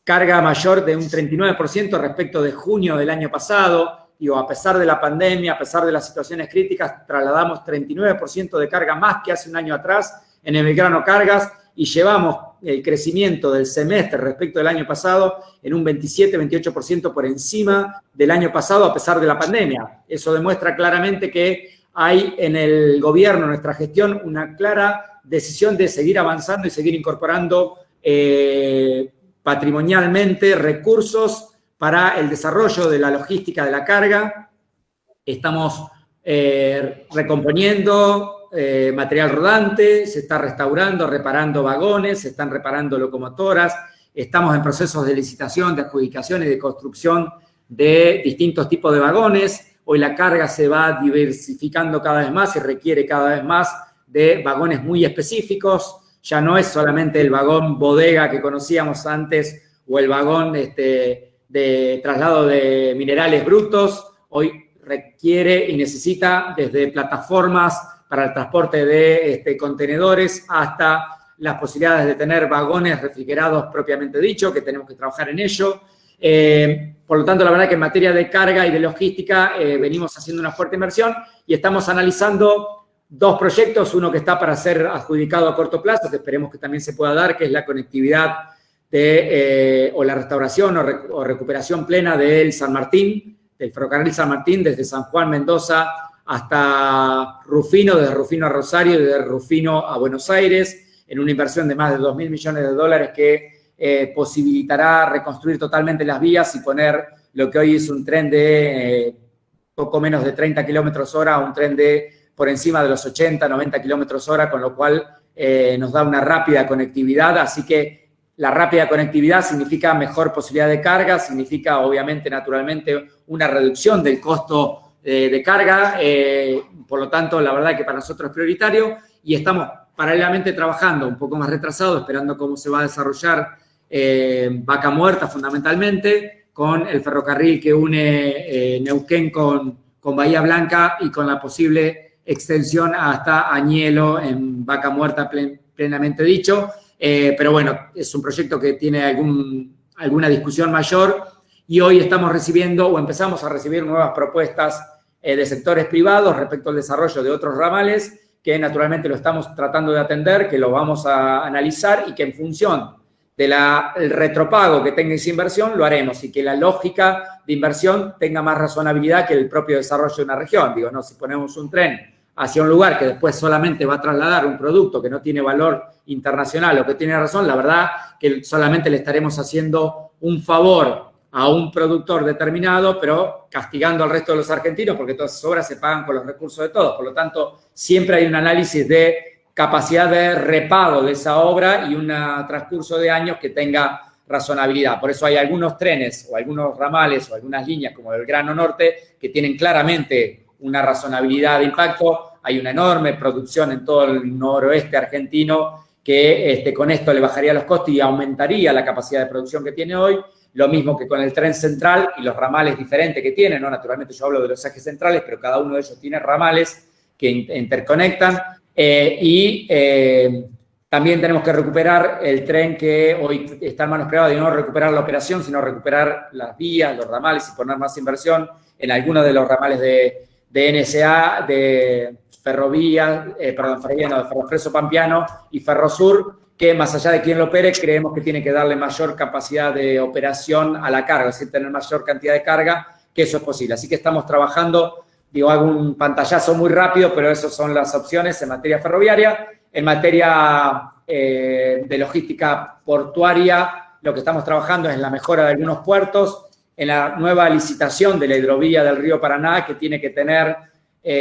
carga mayor de un 39% respecto de junio del año pasado. Digo, a pesar de la pandemia, a pesar de las situaciones críticas, trasladamos 39% de carga más que hace un año atrás en el Belgrano Cargas, y llevamos el crecimiento del semestre respecto del año pasado en un 27-28% por encima del año pasado, a pesar de la pandemia. Eso demuestra claramente que hay en el gobierno, en nuestra gestión, una clara decisión de seguir avanzando y seguir incorporando patrimonialmente recursos para el desarrollo de la logística de la carga. Estamos recomponiendo material rodante, se está restaurando, reparando vagones, se están reparando locomotoras, estamos en procesos de licitación, de adjudicación y de construcción de distintos tipos de vagones. Hoy la carga se va diversificando cada vez más y requiere cada vez más de vagones muy específicos. Ya no es solamente el vagón bodega que conocíamos antes o el vagón de traslado de minerales brutos. Hoy requiere y necesita desde plataformas para el transporte de contenedores hasta las posibilidades de tener vagones refrigerados propiamente dicho, que tenemos que trabajar en ello. Por lo tanto, la verdad que en materia de carga y de logística venimos haciendo una fuerte inversión y estamos analizando 2 proyectos, uno que está para ser adjudicado a corto plazo, que esperemos que también se pueda dar, que es la conectividad o la restauración o recuperación plena del San Martín, del ferrocarril San Martín, desde San Juan, Mendoza, hasta Rufino, desde Rufino a Rosario y desde Rufino a Buenos Aires, en una inversión de más de $2.000 millones que posibilitará reconstruir totalmente las vías y poner lo que hoy es un tren de poco menos de 30 kilómetros hora a un tren de por encima de los 80, 90 kilómetros hora, con lo cual nos da una rápida conectividad. Así que la rápida conectividad significa mejor posibilidad de carga, significa obviamente, naturalmente, una reducción del costo de carga. Por lo tanto, la verdad que para nosotros es prioritario y estamos paralelamente trabajando, un poco más retrasado, esperando cómo se va a desarrollar Vaca Muerta fundamentalmente, con el ferrocarril que une Neuquén con Bahía Blanca y con la posible extensión hasta Añelo en Vaca Muerta plenamente dicho. Pero bueno, es un proyecto que tiene alguna discusión mayor y hoy estamos recibiendo o empezamos a recibir nuevas propuestas de sectores privados respecto al desarrollo de otros ramales que naturalmente lo estamos tratando de atender, que lo vamos a analizar y que en función del retropago que tenga esa inversión lo haremos y que la lógica de inversión tenga más razonabilidad que el propio desarrollo de una región. Digo, no, si ponemos un tren hacia un lugar que después solamente va a trasladar un producto que no tiene valor internacional o que tiene razón, la verdad que solamente le estaremos haciendo un favor a un productor determinado, pero castigando al resto de los argentinos porque todas esas obras se pagan con los recursos de todos. Por lo tanto, siempre hay un análisis de capacidad de repago de esa obra y un transcurso de años que tenga razonabilidad. Por eso hay algunos trenes o algunos ramales o algunas líneas como el Belgrano Norte que tienen claramente una razonabilidad de impacto. Hay una enorme producción en todo el noroeste argentino que con esto le bajaría los costos y aumentaría la capacidad de producción que tiene hoy. Lo mismo que con el tren central y los ramales diferentes que tiene, ¿no? Naturalmente yo hablo de los ejes centrales, pero cada uno de ellos tiene ramales que interconectan. También tenemos que recuperar el tren que hoy está en manos privadas, y no recuperar la operación, sino recuperar las vías, los ramales y poner más inversión en algunos de los ramales de NSA, de Ferrovía, de Ferroexpreso Pampeano y Ferrosur, que más allá de quién lo opere, creemos que tiene que darle mayor capacidad de operación a la carga, es decir, tener mayor cantidad de carga, que eso es posible. Así que estamos trabajando, hago un pantallazo muy rápido, pero esas son las opciones en materia ferroviaria. En materia de logística portuaria, lo que estamos trabajando es en la mejora de algunos puertos, en la nueva licitación de la hidrovía del río Paraná, que tiene que tener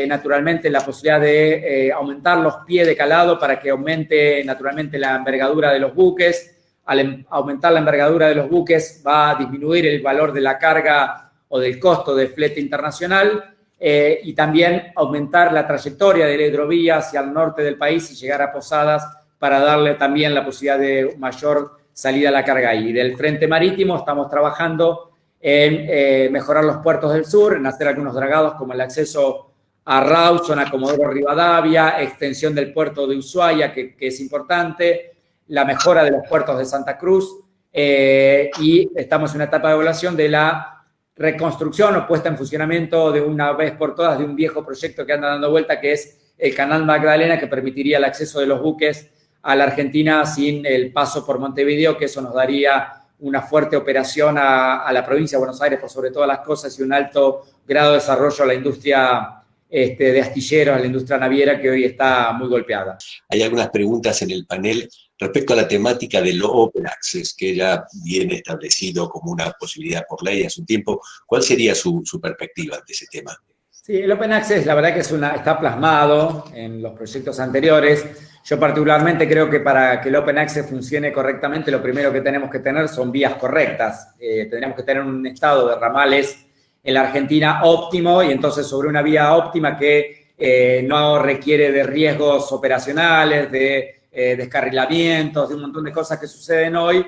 naturalmente la posibilidad de aumentar los pies de calado para que aumente naturalmente la envergadura de los buques. Al aumentar la envergadura de los buques va a disminuir el valor de la carga o del costo de flete internacional y también aumentar la trayectoria de la hidrovía hacia el norte del país y llegar a Posadas para darle también la posibilidad de mayor salida a la carga ahí. Y del frente marítimo estamos trabajando en mejorar los puertos del sur, en hacer algunos dragados como el acceso a Rawson, a Comodoro Rivadavia, extensión del puerto de Ushuaia, que es importante, la mejora de los puertos de Santa Cruz, y estamos en una etapa de evaluación de la reconstrucción o puesta en funcionamiento de una vez por todas de un viejo proyecto que anda dando vuelta, que es el Canal Magdalena, que permitiría el acceso de los buques a la Argentina sin el paso por Montevideo, que eso nos daría una fuerte operación a la provincia de Buenos Aires por sobre todas las cosas y un alto grado de desarrollo a la industria de astilleros, a la industria naviera que hoy está muy golpeada. Hay algunas preguntas en el panel respecto a la temática del Open Access, que ya viene establecido como una posibilidad por ley hace un tiempo. ¿Cuál sería su perspectiva ante ese tema? Sí, el Open Access la verdad que está plasmado en los proyectos anteriores. Yo particularmente creo que para que el Open Access funcione correctamente, lo primero que tenemos que tener son vías correctas. Tenemos que tener un estado de ramales en la Argentina óptimo y entonces sobre una vía óptima que no requiere de riesgos operacionales, de descarrilamientos, de un montón de cosas que suceden hoy,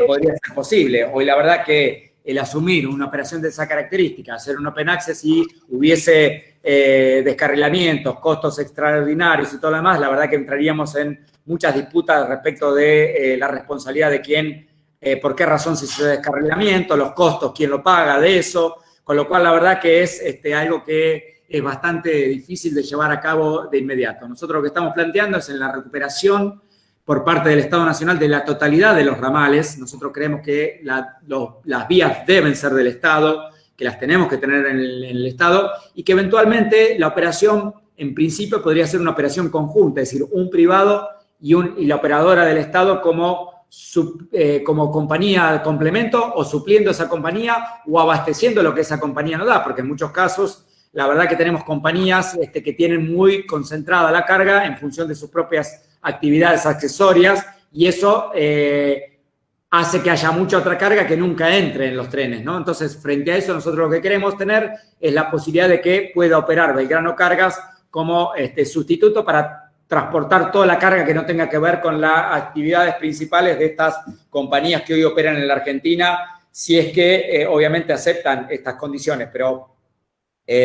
podría ser posible. Hoy la verdad que el asumir una operación de esa característica, hacer un open access y hubiese descarrilamientos, costos extraordinarios y todo lo demás, la verdad que entraríamos en muchas disputas respecto de la responsabilidad de quién, por qué razón se hizo descarrilamiento, los costos, quién lo paga de eso, con lo cual la verdad que es algo que es bastante difícil de llevar a cabo de inmediato. Nosotros lo que estamos planteando es en la recuperación por parte del Estado Nacional de la totalidad de los ramales. Nosotros creemos que las vías deben ser del Estado, que las tenemos que tener en el Estado y que eventualmente la operación, en principio, podría ser una operación conjunta, es decir, un privado y la operadora del Estado como compañía de complemento o supliendo esa compañía o abasteciendo lo que esa compañía nos da, porque en muchos casos la verdad que tenemos compañías que tienen muy concentrada la carga en función de sus propias actividades accesorias y eso hace que haya mucha otra carga que nunca entre en los trenes, ¿no? Entonces, frente a eso, nosotros lo que queremos tener es la posibilidad de que pueda operar Belgrano Cargas como sustituto para transportar toda la carga que no tenga que ver con las actividades principales de estas compañías que hoy operan en la Argentina, si es que obviamente aceptan estas condiciones, pero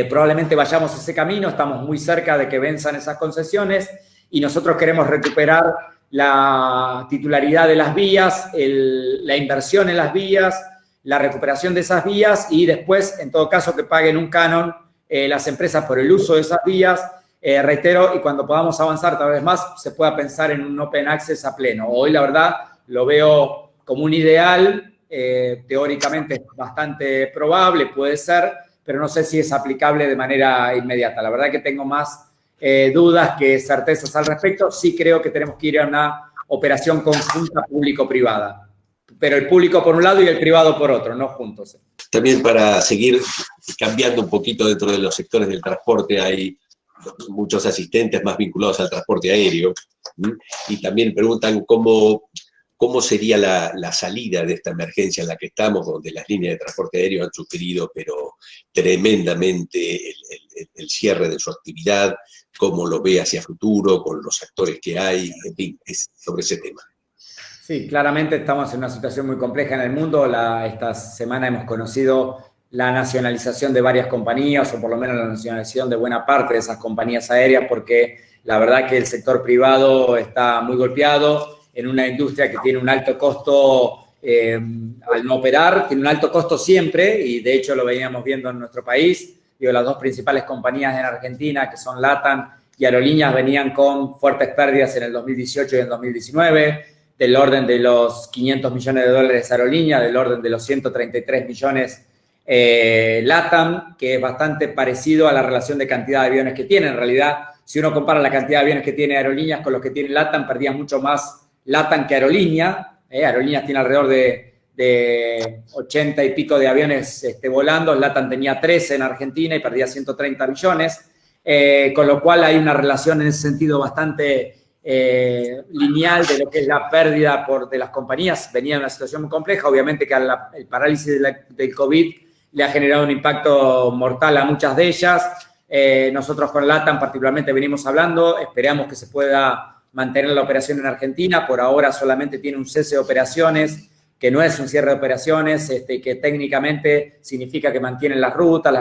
probablemente vayamos ese camino, estamos muy cerca de que venzan esas concesiones y nosotros queremos recuperar la titularidad de las vías, la inversión en las vías, la recuperación de esas vías y después, en todo caso, que paguen un canon las empresas por el uso de esas vías. Reitero, y cuando podamos avanzar tal vez más, se pueda pensar en un open access a pleno. Hoy, la verdad, lo veo como un ideal, teóricamente es bastante probable, puede ser, pero no sé si es aplicable de manera inmediata. La verdad que tengo más dudas que certezas al respecto. Sí creo que tenemos que ir a una operación conjunta público-privada, pero el público por un lado y el privado por otro, no juntos. También para seguir cambiando un poquito dentro de los sectores del transporte, hay muchos asistentes más vinculados al transporte aéreo, y también preguntan cómo sería la salida de esta emergencia en la que estamos, donde las líneas de transporte aéreo han sufrido, pero tremendamente, el cierre de su actividad, cómo lo ve hacia futuro, con los actores que hay, en fin, es sobre ese tema. Sí, claramente estamos en una situación muy compleja en el mundo. Esta semana hemos conocido la nacionalización de varias compañías, o por lo menos la nacionalización de buena parte de esas compañías aéreas, porque la verdad que el sector privado está muy golpeado en una industria que tiene un alto costo al no operar, tiene un alto costo siempre, y de hecho lo veníamos viendo en nuestro país. Digo, las dos principales compañías en Argentina, que son LATAM y Aerolíneas, venían con fuertes pérdidas en el 2018 y en el 2019, del orden de los 500 millones de dólares Aerolíneas, del orden de los 133 millones LATAM, que es bastante parecido a la relación de cantidad de aviones que tiene. En realidad, si uno compara la cantidad de aviones que tiene Aerolíneas con los que tiene LATAM, perdía mucho más LATAM que Aerolíneas. Aerolíneas tiene alrededor de 80 y pico de aviones volando, LATAM tenía 13 en Argentina y perdía 130 millones, con lo cual hay una relación en ese sentido bastante lineal de lo que es la pérdida de las compañías. Venía de una situación muy compleja, obviamente que el parálisis del COVID le ha generado un impacto mortal a muchas de ellas. Nosotros con LATAM particularmente venimos hablando, esperamos que se pueda mantener la operación en Argentina. Por ahora solamente tiene un cese de operaciones, que no es un cierre de operaciones, que técnicamente significa que mantienen las rutas,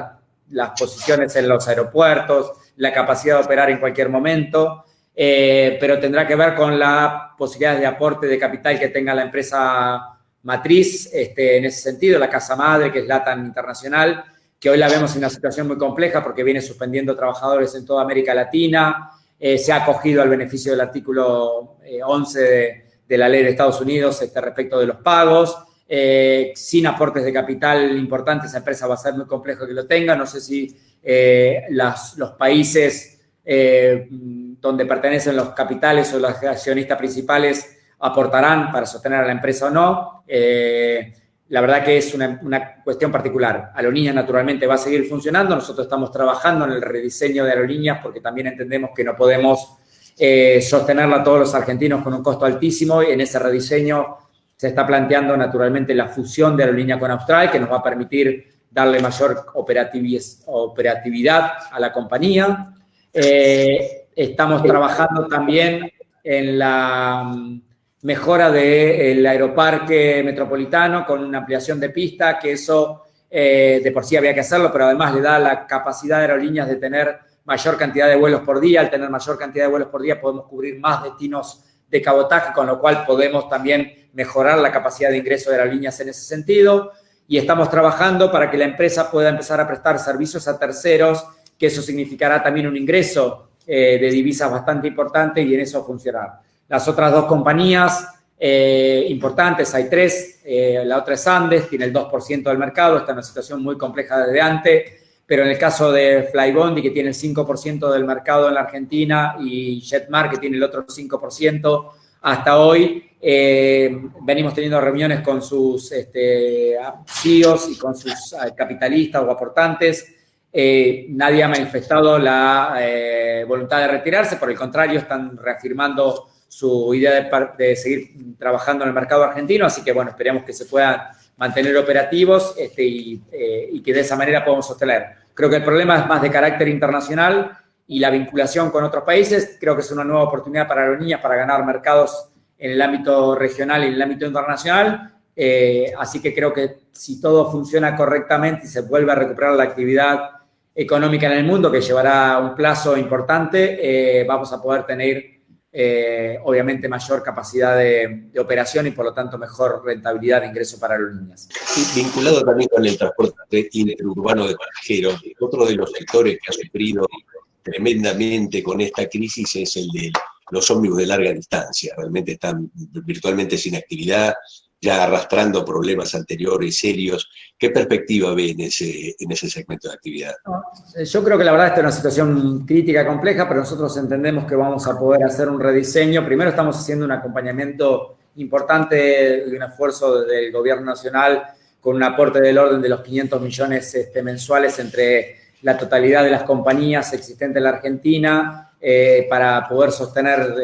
las posiciones en los aeropuertos, la capacidad de operar en cualquier momento, pero tendrá que ver con la posibilidad de aporte de capital que tenga la empresa matriz, en ese sentido, la casa madre, que es LATAM Internacional, que hoy la vemos en una situación muy compleja porque viene suspendiendo trabajadores en toda América Latina, se ha acogido al beneficio del artículo 11 de la ley de Estados Unidos respecto de los pagos, sin aportes de capital importantes. Esa empresa va a ser muy complejo que lo tenga. No sé si los países donde pertenecen los capitales o los accionistas principales aportarán para sostener a la empresa o no. La verdad que es una cuestión particular. Aerolíneas naturalmente va a seguir funcionando. Nosotros estamos trabajando en el rediseño de Aerolíneas porque también entendemos que no podemos sostenerla a todos los argentinos con un costo altísimo, y en ese rediseño se está planteando naturalmente la fusión de Aerolínea con Austral, que nos va a permitir darle mayor operatividad a la compañía. Estamos trabajando también en la mejora del aeroparque metropolitano con una ampliación de pista, que eso de por sí había que hacerlo, pero además le da la capacidad de aerolíneas de tener mayor cantidad de vuelos por día. Al tener mayor cantidad de vuelos por día podemos cubrir más destinos de cabotaje, con lo cual podemos también mejorar la capacidad de ingreso de aerolíneas en ese sentido. Y estamos trabajando para que la empresa pueda empezar a prestar servicios a terceros, que eso significará también un ingreso de divisas bastante importante, y en eso funcionar. Las otras dos compañías importantes, hay tres, la otra es Andes, tiene el 2% del mercado, está en una situación muy compleja desde antes, pero en el caso de Flybondi, que tiene el 5% del mercado en la Argentina, y Jetmar, que tiene el otro 5%, hasta hoy venimos teniendo reuniones con sus CEOs y con sus capitalistas o aportantes. Nadie ha manifestado la voluntad de retirarse, por el contrario, están reafirmando su idea de seguir trabajando en el mercado argentino, así que bueno, esperemos que se puedan mantener operativos y que de esa manera podamos sostener. Creo que el problema es más de carácter internacional, y la vinculación con otros países creo que es una nueva oportunidad para aerolíneas para ganar mercados en el ámbito regional y en el ámbito internacional. Así que creo que si todo funciona correctamente y se vuelve a recuperar la actividad económica en el mundo, que llevará un plazo importante, vamos a poder tener obviamente mayor capacidad de operación y por lo tanto mejor rentabilidad de ingreso para aerolíneas. Vinculado también con el transporte interurbano de pasajeros, otro de los sectores que ha sufrido tremendamente con esta crisis es el de los ómnibus de larga distancia. Realmente están virtualmente sin actividad, ya arrastrando problemas anteriores serios. ¿Qué perspectiva ve en ese segmento de actividad? Yo creo que la verdad esta es una situación crítica, compleja, pero nosotros entendemos que vamos a poder hacer un rediseño. Primero estamos haciendo un acompañamiento importante y un esfuerzo del gobierno nacional con un aporte del orden de los 500 millones mensuales entre la totalidad de las compañías existentes en la Argentina para poder sostener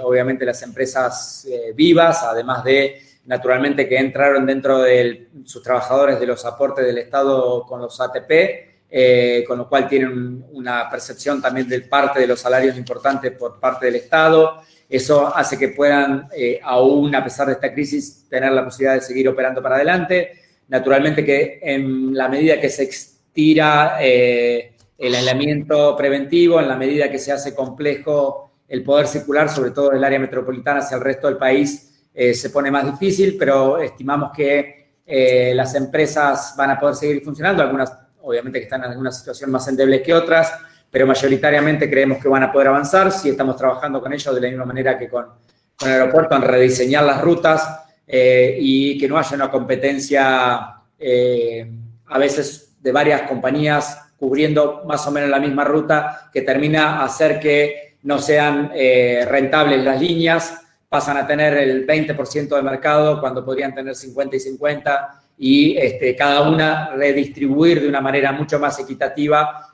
obviamente las empresas vivas, además de naturalmente que entraron dentro de sus trabajadores de los aportes del Estado con los ATP, con lo cual tienen una percepción también de parte de los salarios importantes por parte del Estado. Eso hace que puedan, aún a pesar de esta crisis, tener la posibilidad de seguir operando para adelante. Naturalmente que en la medida que se estira el aislamiento preventivo, en la medida que se hace complejo el poder circular, sobre todo del área metropolitana hacia el resto del país, se pone más difícil, pero estimamos que las empresas van a poder seguir funcionando, algunas obviamente que están en alguna situación más endeble que otras, pero mayoritariamente creemos que van a poder avanzar. Sí estamos trabajando con ellos de la misma manera que con el aeropuerto en rediseñar las rutas y que no haya una competencia a veces de varias compañías cubriendo más o menos la misma ruta, que termina a hacer que no sean rentables las líneas, pasan a tener el 20% del mercado cuando podrían tener 50 y 50, y cada una redistribuir de una manera mucho más equitativa,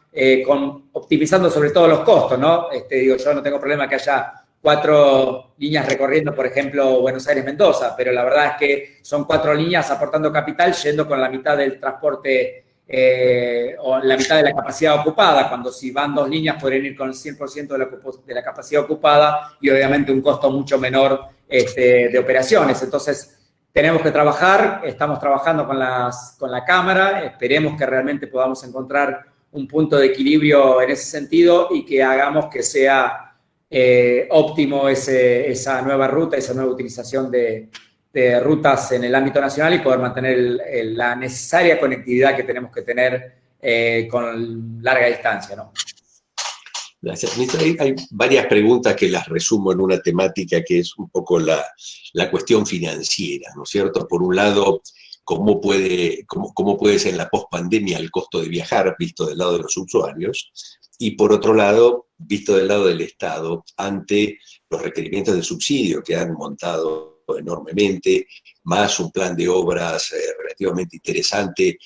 optimizando sobre todo los costos, ¿no? Yo no tengo problema que haya 4 líneas recorriendo, por ejemplo, Buenos Aires-Mendoza, pero la verdad es que son 4 líneas aportando capital, yendo con la mitad del transporte o la mitad de la capacidad ocupada, cuando si van 2 líneas podrían ir con el 100% de la capacidad ocupada y obviamente un costo mucho menor de operaciones. Entonces, tenemos que trabajar, estamos trabajando con la Cámara, esperemos que realmente podamos encontrar un punto de equilibrio en ese sentido y que hagamos que sea óptimo esa nueva ruta, esa nueva utilización de rutas en el ámbito nacional y poder mantener la necesaria conectividad que tenemos que tener con larga distancia, ¿no? Gracias. Hay varias preguntas que las resumo en una temática que es un poco la cuestión financiera, ¿no es cierto? Por un lado, ¿cómo puede ser en la pospandemia el costo de viajar visto del lado de los usuarios? Y por otro lado, visto del lado del Estado, ante los requerimientos de subsidio que han montado enormemente, más un plan de obras relativamente interesante.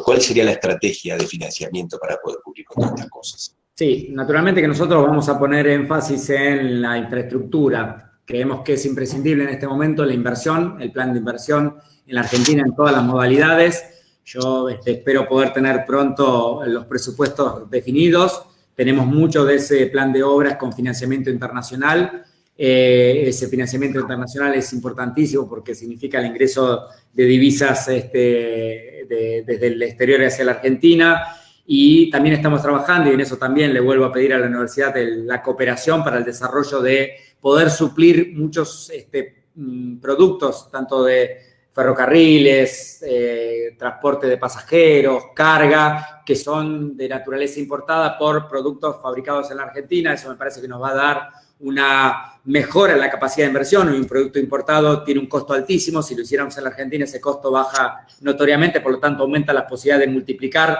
¿Cuál sería la estrategia de financiamiento para poder cubrir con todas estas cosas? Sí, naturalmente que nosotros vamos a poner énfasis en la infraestructura. Creemos que es imprescindible en este momento la inversión, el plan de inversión en la Argentina en todas las modalidades. Yo espero poder tener pronto los presupuestos definidos, tenemos mucho de ese plan de obras con financiamiento internacional. Ese financiamiento internacional es importantísimo porque significa el ingreso de divisas desde el exterior hacia la Argentina. Y también estamos trabajando, y en eso también le vuelvo a pedir a la universidad la cooperación para el desarrollo de poder suplir muchos productos, tanto de ferrocarriles, transporte de pasajeros, carga, que son de naturaleza importada por productos fabricados en la Argentina. Eso me parece que nos va a dar una mejora en la capacidad de inversión. Un producto importado tiene un costo altísimo. Si lo hiciéramos en la Argentina, ese costo baja notoriamente, por lo tanto aumenta la posibilidad de multiplicar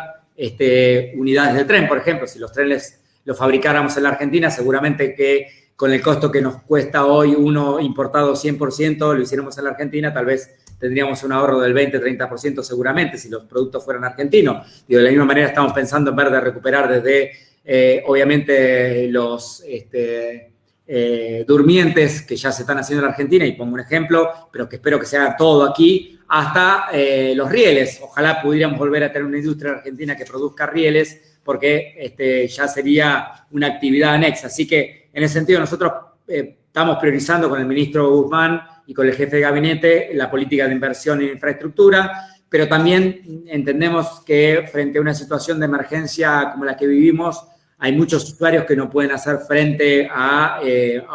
unidades de tren. Por ejemplo, si los trenes los fabricáramos en la Argentina, seguramente que con el costo que nos cuesta hoy uno importado 100%, lo hiciéramos en la Argentina, tal vez tendríamos un ahorro del 20-30% seguramente si los productos fueran argentinos. De la misma manera estamos pensando en ver de recuperar desde, obviamente, los durmientes que ya se están haciendo en la Argentina, y pongo un ejemplo, pero que espero que se haga todo aquí, hasta los rieles. Ojalá pudiéramos volver a tener una industria argentina que produzca rieles, porque ya sería una actividad anexa. Así que, en ese sentido, nosotros estamos priorizando con el ministro Guzmán y con el jefe de gabinete la política de inversión en infraestructura, pero también entendemos que frente a una situación de emergencia como la que vivimos, hay muchos usuarios que no pueden hacer frente a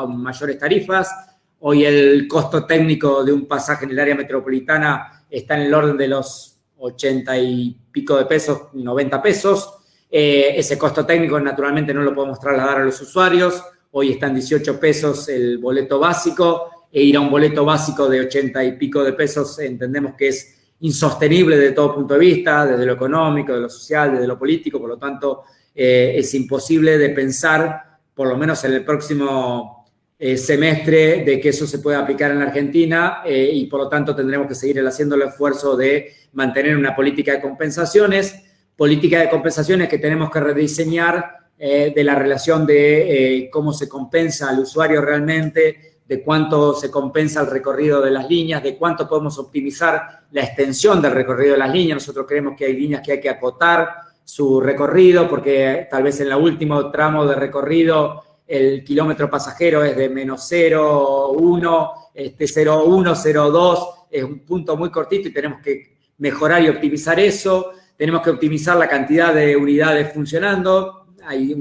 mayores tarifas. Hoy el costo técnico de un pasaje en el área metropolitana está en el orden de los 80 y pico de pesos, 90 pesos. Ese costo técnico naturalmente no lo podemos trasladar a los usuarios. Hoy está en 18 pesos el boleto básico, e ir a un boleto básico de 80 y pico de pesos entendemos que es insostenible desde todo punto de vista, desde lo económico, de lo social, desde lo político. Por lo tanto, es imposible de pensar, por lo menos en el próximo semestre, de que eso se pueda aplicar en la Argentina, y por lo tanto tendremos que seguir haciendo el esfuerzo de mantener una política de compensaciones que tenemos que rediseñar, de la relación de cómo se compensa al usuario realmente, de cuánto se compensa el recorrido de las líneas, de cuánto podemos optimizar la extensión del recorrido de las líneas. Nosotros creemos que hay líneas que hay que acotar su recorrido, porque tal vez en el último tramo de recorrido el kilómetro pasajero es de menos 0,1, 0,1, 0,2, es un punto muy cortito y tenemos que mejorar y optimizar eso. Tenemos que optimizar la cantidad de unidades funcionando. Hay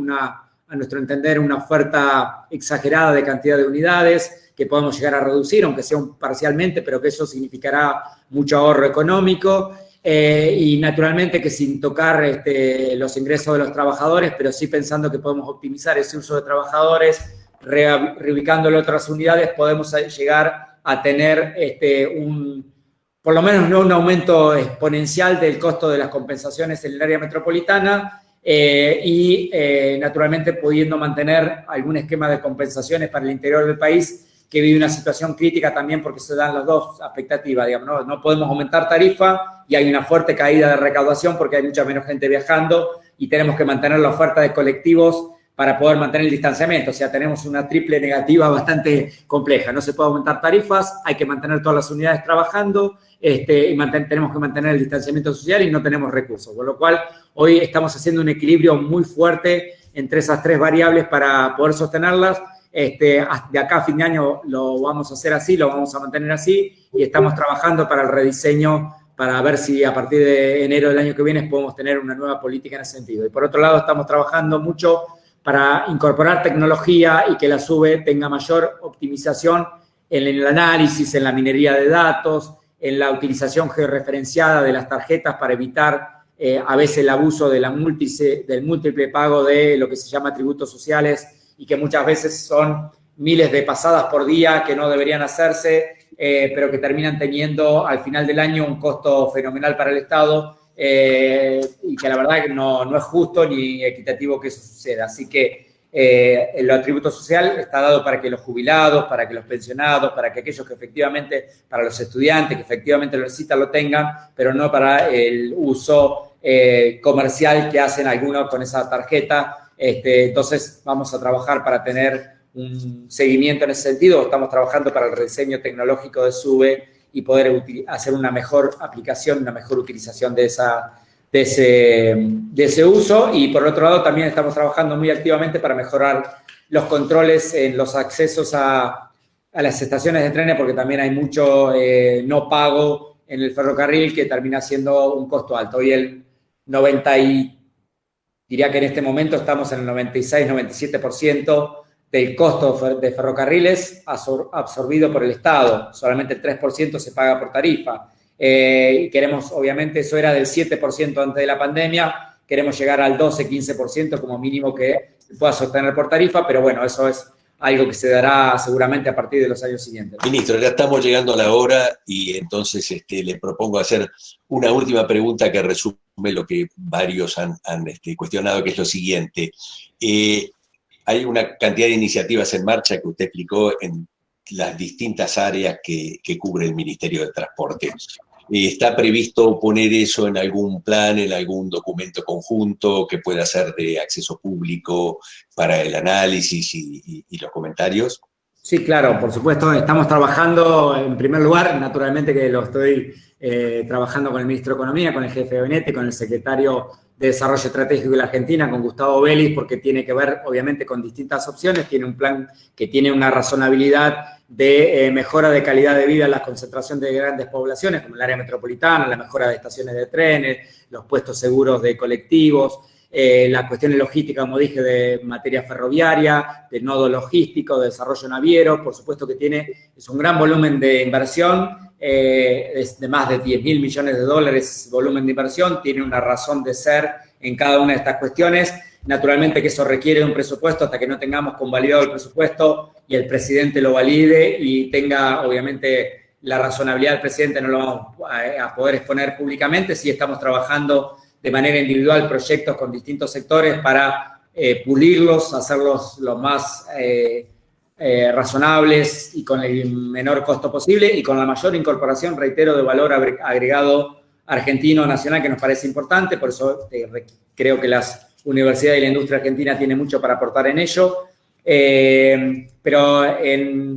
a nuestro entender, una oferta exagerada de cantidad de unidades que podemos llegar a reducir, aunque sea parcialmente, pero que eso significará mucho ahorro económico. Y naturalmente que sin tocar los ingresos de los trabajadores, pero sí pensando que podemos optimizar ese uso de trabajadores, reubicándolo a otras unidades, podemos llegar a tener por lo menos no un aumento exponencial del costo de las compensaciones en el área metropolitana, y naturalmente pudiendo mantener algún esquema de compensaciones para el interior del país, que vive una situación crítica también porque se dan las dos expectativas, digamos, no podemos aumentar tarifa y hay una fuerte caída de recaudación porque hay mucha menos gente viajando y tenemos que mantener la oferta de colectivos para poder mantener el distanciamiento. O sea, tenemos una triple negativa bastante compleja. No se puede aumentar tarifas, hay que mantener todas las unidades trabajando, y tenemos que mantener el distanciamiento social y no tenemos recursos. Con lo cual, hoy estamos haciendo un equilibrio muy fuerte entre esas tres variables para poder sostenerlas. De acá a fin de año lo vamos a hacer así, lo vamos a mantener así, y estamos trabajando para el rediseño para ver si a partir de enero del año que viene podemos tener una nueva política en ese sentido. Y por otro lado, estamos trabajando mucho para incorporar tecnología y que la SUBE tenga mayor optimización en el análisis, en la minería de datos, en la utilización georreferenciada de las tarjetas para evitar a veces el abuso de del múltiple pago de lo que se llama tributos sociales, y que muchas veces son miles de pasadas por día que no deberían hacerse, pero que terminan teniendo al final del año un costo fenomenal para el Estado, y que la verdad que no es justo ni equitativo que eso suceda. Así que el atributo social está dado para que los jubilados, para que los pensionados, para que aquellos que efectivamente, para los estudiantes que efectivamente lo necesitan, lo tengan, pero no para el uso comercial que hacen algunos con esa tarjeta. Entonces vamos a trabajar para tener un seguimiento en ese sentido. Estamos trabajando para el rediseño tecnológico de SUBE y poder hacer una mejor aplicación, una mejor utilización de ese uso. Y por otro lado también estamos trabajando muy activamente para mejorar los controles en los accesos a las estaciones de trenes, porque también hay mucho no pago en el ferrocarril que termina siendo un costo alto. Hoy diría que en este momento estamos en el 96-97% del costo de ferrocarriles absorbido por el Estado. Solamente el 3% se paga por tarifa. Y queremos, obviamente, eso era del 7% antes de la pandemia, queremos llegar al 12-15% como mínimo que se pueda sostener por tarifa, pero bueno, eso es algo que se dará seguramente a partir de los años siguientes. Ministro, ya estamos llegando a la hora y entonces le propongo hacer una última pregunta que resume lo que varios han cuestionado, que es lo siguiente. Hay una cantidad de iniciativas en marcha que usted explicó en las distintas áreas que cubre el Ministerio de Transporte. ¿Está previsto poner eso en algún plan, en algún documento conjunto que pueda ser de acceso público para el análisis y los comentarios? Sí, claro, por supuesto. Estamos trabajando, en primer lugar, naturalmente que lo estoy trabajando con el Ministro de Economía, con el jefe de gabinete, con el Secretario de Desarrollo Estratégico de la Argentina, con Gustavo Vélez, porque tiene que ver, obviamente, con distintas opciones. Tiene un plan que tiene una razonabilidad de mejora de calidad de vida en la concentración de grandes poblaciones, como el área metropolitana, la mejora de estaciones de trenes, los puestos seguros de colectivos, la cuestión logística, como dije, de materia ferroviaria, de nodo logístico, de desarrollo naviero. Por supuesto que es un gran volumen de inversión, es de más de 10.000 millones de dólares volumen de inversión, tiene una razón de ser en cada una de estas cuestiones. Naturalmente que eso requiere un presupuesto. Hasta que no tengamos convalidado el presupuesto y el presidente lo valide y tenga, obviamente, la razonabilidad del presidente, no lo vamos a poder exponer públicamente. Sí estamos trabajando de manera individual proyectos con distintos sectores para pulirlos, hacerlos lo más razonables y con el menor costo posible y con la mayor incorporación, reitero, de valor agregado argentino nacional, que nos parece importante. Por eso creo que las universidades y la industria argentina tienen mucho para aportar en ello. Pero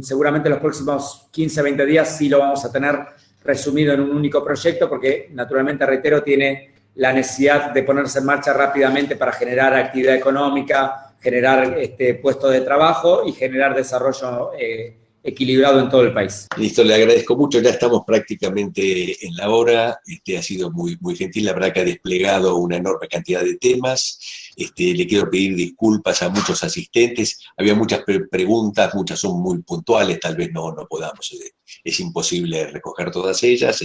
seguramente en los próximos 15, 20 días sí lo vamos a tener resumido en un único proyecto, porque naturalmente, reitero, tiene la necesidad de ponerse en marcha rápidamente para generar actividad económica, generar puestos de trabajo y generar desarrollo equilibrado en todo el país. Listo, le agradezco mucho, ya estamos prácticamente en la hora. Ha sido muy, muy gentil, la verdad que ha desplegado una enorme cantidad de temas. Le quiero pedir disculpas a muchos asistentes, había muchas preguntas, muchas son muy puntuales, tal vez no podamos, es imposible recoger todas ellas,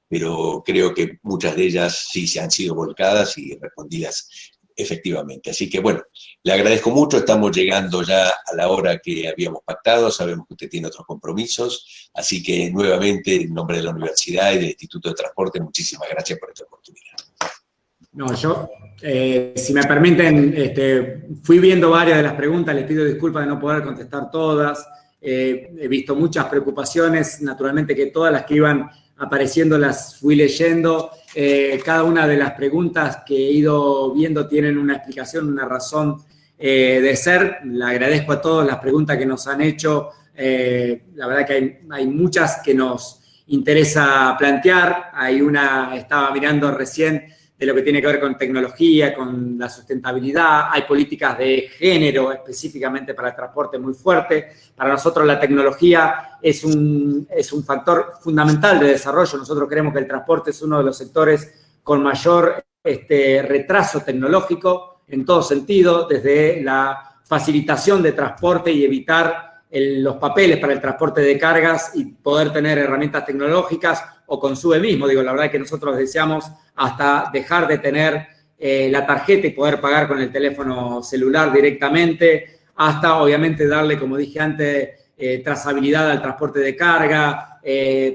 pero creo que muchas de ellas sí se han sido volcadas y respondidas efectivamente. Así que bueno, le agradezco mucho, estamos llegando ya a la hora que habíamos pactado, sabemos que usted tiene otros compromisos, así que nuevamente, en nombre de la universidad y del Instituto de Transporte, muchísimas gracias por esta oportunidad. No, yo, si me permiten, fui viendo varias de las preguntas, les pido disculpas de no poder contestar todas, he visto muchas preocupaciones, naturalmente que todas las que iban apareciendo las fui leyendo. Cada una de las preguntas que he ido viendo tienen una explicación, una razón de ser. Le agradezco a todos las preguntas que nos han hecho. La verdad que hay muchas que nos interesa plantear. Hay una, estaba mirando recién, de lo que tiene que ver con tecnología, con la sustentabilidad. Hay políticas de género específicamente para el transporte muy fuerte. Para nosotros la tecnología es un factor fundamental de desarrollo. Nosotros creemos que el transporte es uno de los sectores con mayor retraso tecnológico en todo sentido, desde la facilitación de transporte y evitar los papeles para el transporte de cargas y poder tener herramientas tecnológicas o con SUBE mismo. Digo, la verdad es que nosotros deseamos hasta dejar de tener la tarjeta y poder pagar con el teléfono celular directamente, hasta obviamente darle, como dije antes, trazabilidad al transporte de carga,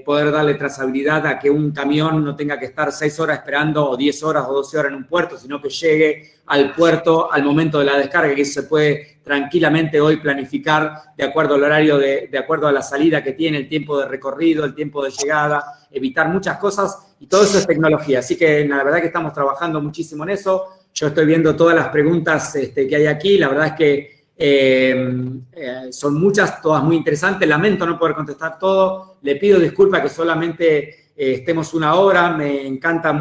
poder darle trazabilidad a que un camión no tenga que estar 6 horas esperando o 10 horas o 12 horas en un puerto, sino que llegue al puerto al momento de la descarga, que eso se puede tranquilamente hoy planificar de acuerdo al horario, de acuerdo a la salida que tiene, el tiempo de recorrido, el tiempo de llegada, evitar muchas cosas, y todo eso es tecnología. Así que la verdad que estamos trabajando muchísimo en eso. Yo estoy viendo todas las preguntas que hay aquí, la verdad es que son muchas, todas muy interesantes. Lamento no poder contestar todo. Le pido disculpas que solamente estemos una hora. Me encanta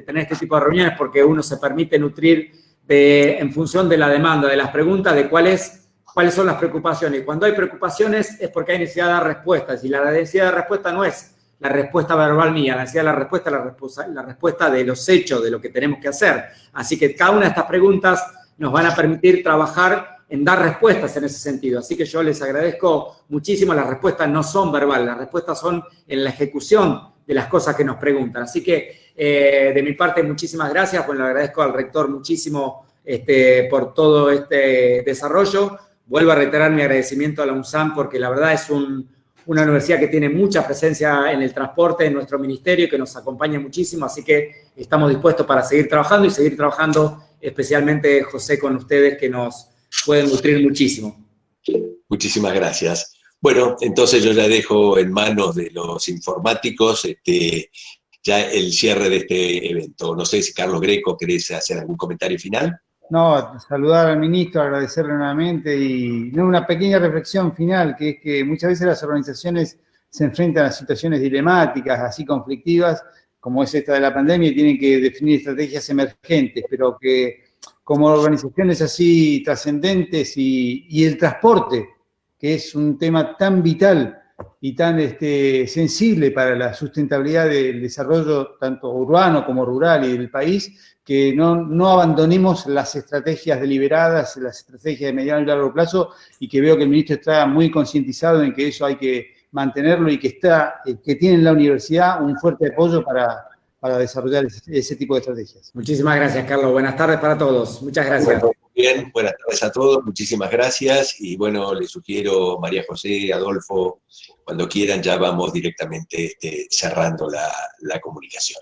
tener este tipo de reuniones porque uno se permite nutrir en función de la demanda, de las preguntas, de cuáles son las preocupaciones. Y cuando hay preocupaciones es porque hay necesidad de dar respuestas. Y la necesidad de respuesta no es la respuesta verbal mía, la necesidad de la respuesta es la respuesta de los hechos, de lo que tenemos que hacer. Así que cada una de estas preguntas nos van a permitir trabajar en dar respuestas en ese sentido. Así que yo les agradezco muchísimo. Las respuestas no son verbales, las respuestas son en la ejecución de las cosas que nos preguntan. Así que de mi parte, muchísimas gracias. Bueno, le agradezco al rector muchísimo por todo este desarrollo. Vuelvo a reiterar mi agradecimiento a la UNSAM porque la verdad es una universidad que tiene mucha presencia en el transporte, en nuestro ministerio, que nos acompaña muchísimo, así que estamos dispuestos para seguir trabajando y seguir trabajando, especialmente, José, con ustedes, que nos pueden nutrir muchísimo. Muchísimas gracias. Bueno, entonces yo ya dejo en manos de los informáticos ya el cierre de este evento. No sé si Carlos Greco querés hacer algún comentario final. No, saludar al ministro, agradecerle nuevamente y una pequeña reflexión final, que es que muchas veces las organizaciones se enfrentan a situaciones dilemáticas, así conflictivas, como es esta de la pandemia, y tienen que definir estrategias emergentes, pero que como organizaciones así trascendentes y el transporte, que es un tema tan vital y tan sensible para la sustentabilidad del desarrollo tanto urbano como rural y del país, que no abandonemos las estrategias deliberadas, las estrategias de mediano y largo plazo, y que veo que el ministro está muy concientizado en que eso hay que mantenerlo y que tiene en la universidad un fuerte apoyo para desarrollar ese tipo de estrategias. Muchísimas gracias, Carlos. Buenas tardes para todos. Muchas gracias. Bueno, bien, buenas tardes a todos, muchísimas gracias. Y bueno, les sugiero, María José, Adolfo, cuando quieran ya vamos directamente cerrando la comunicación.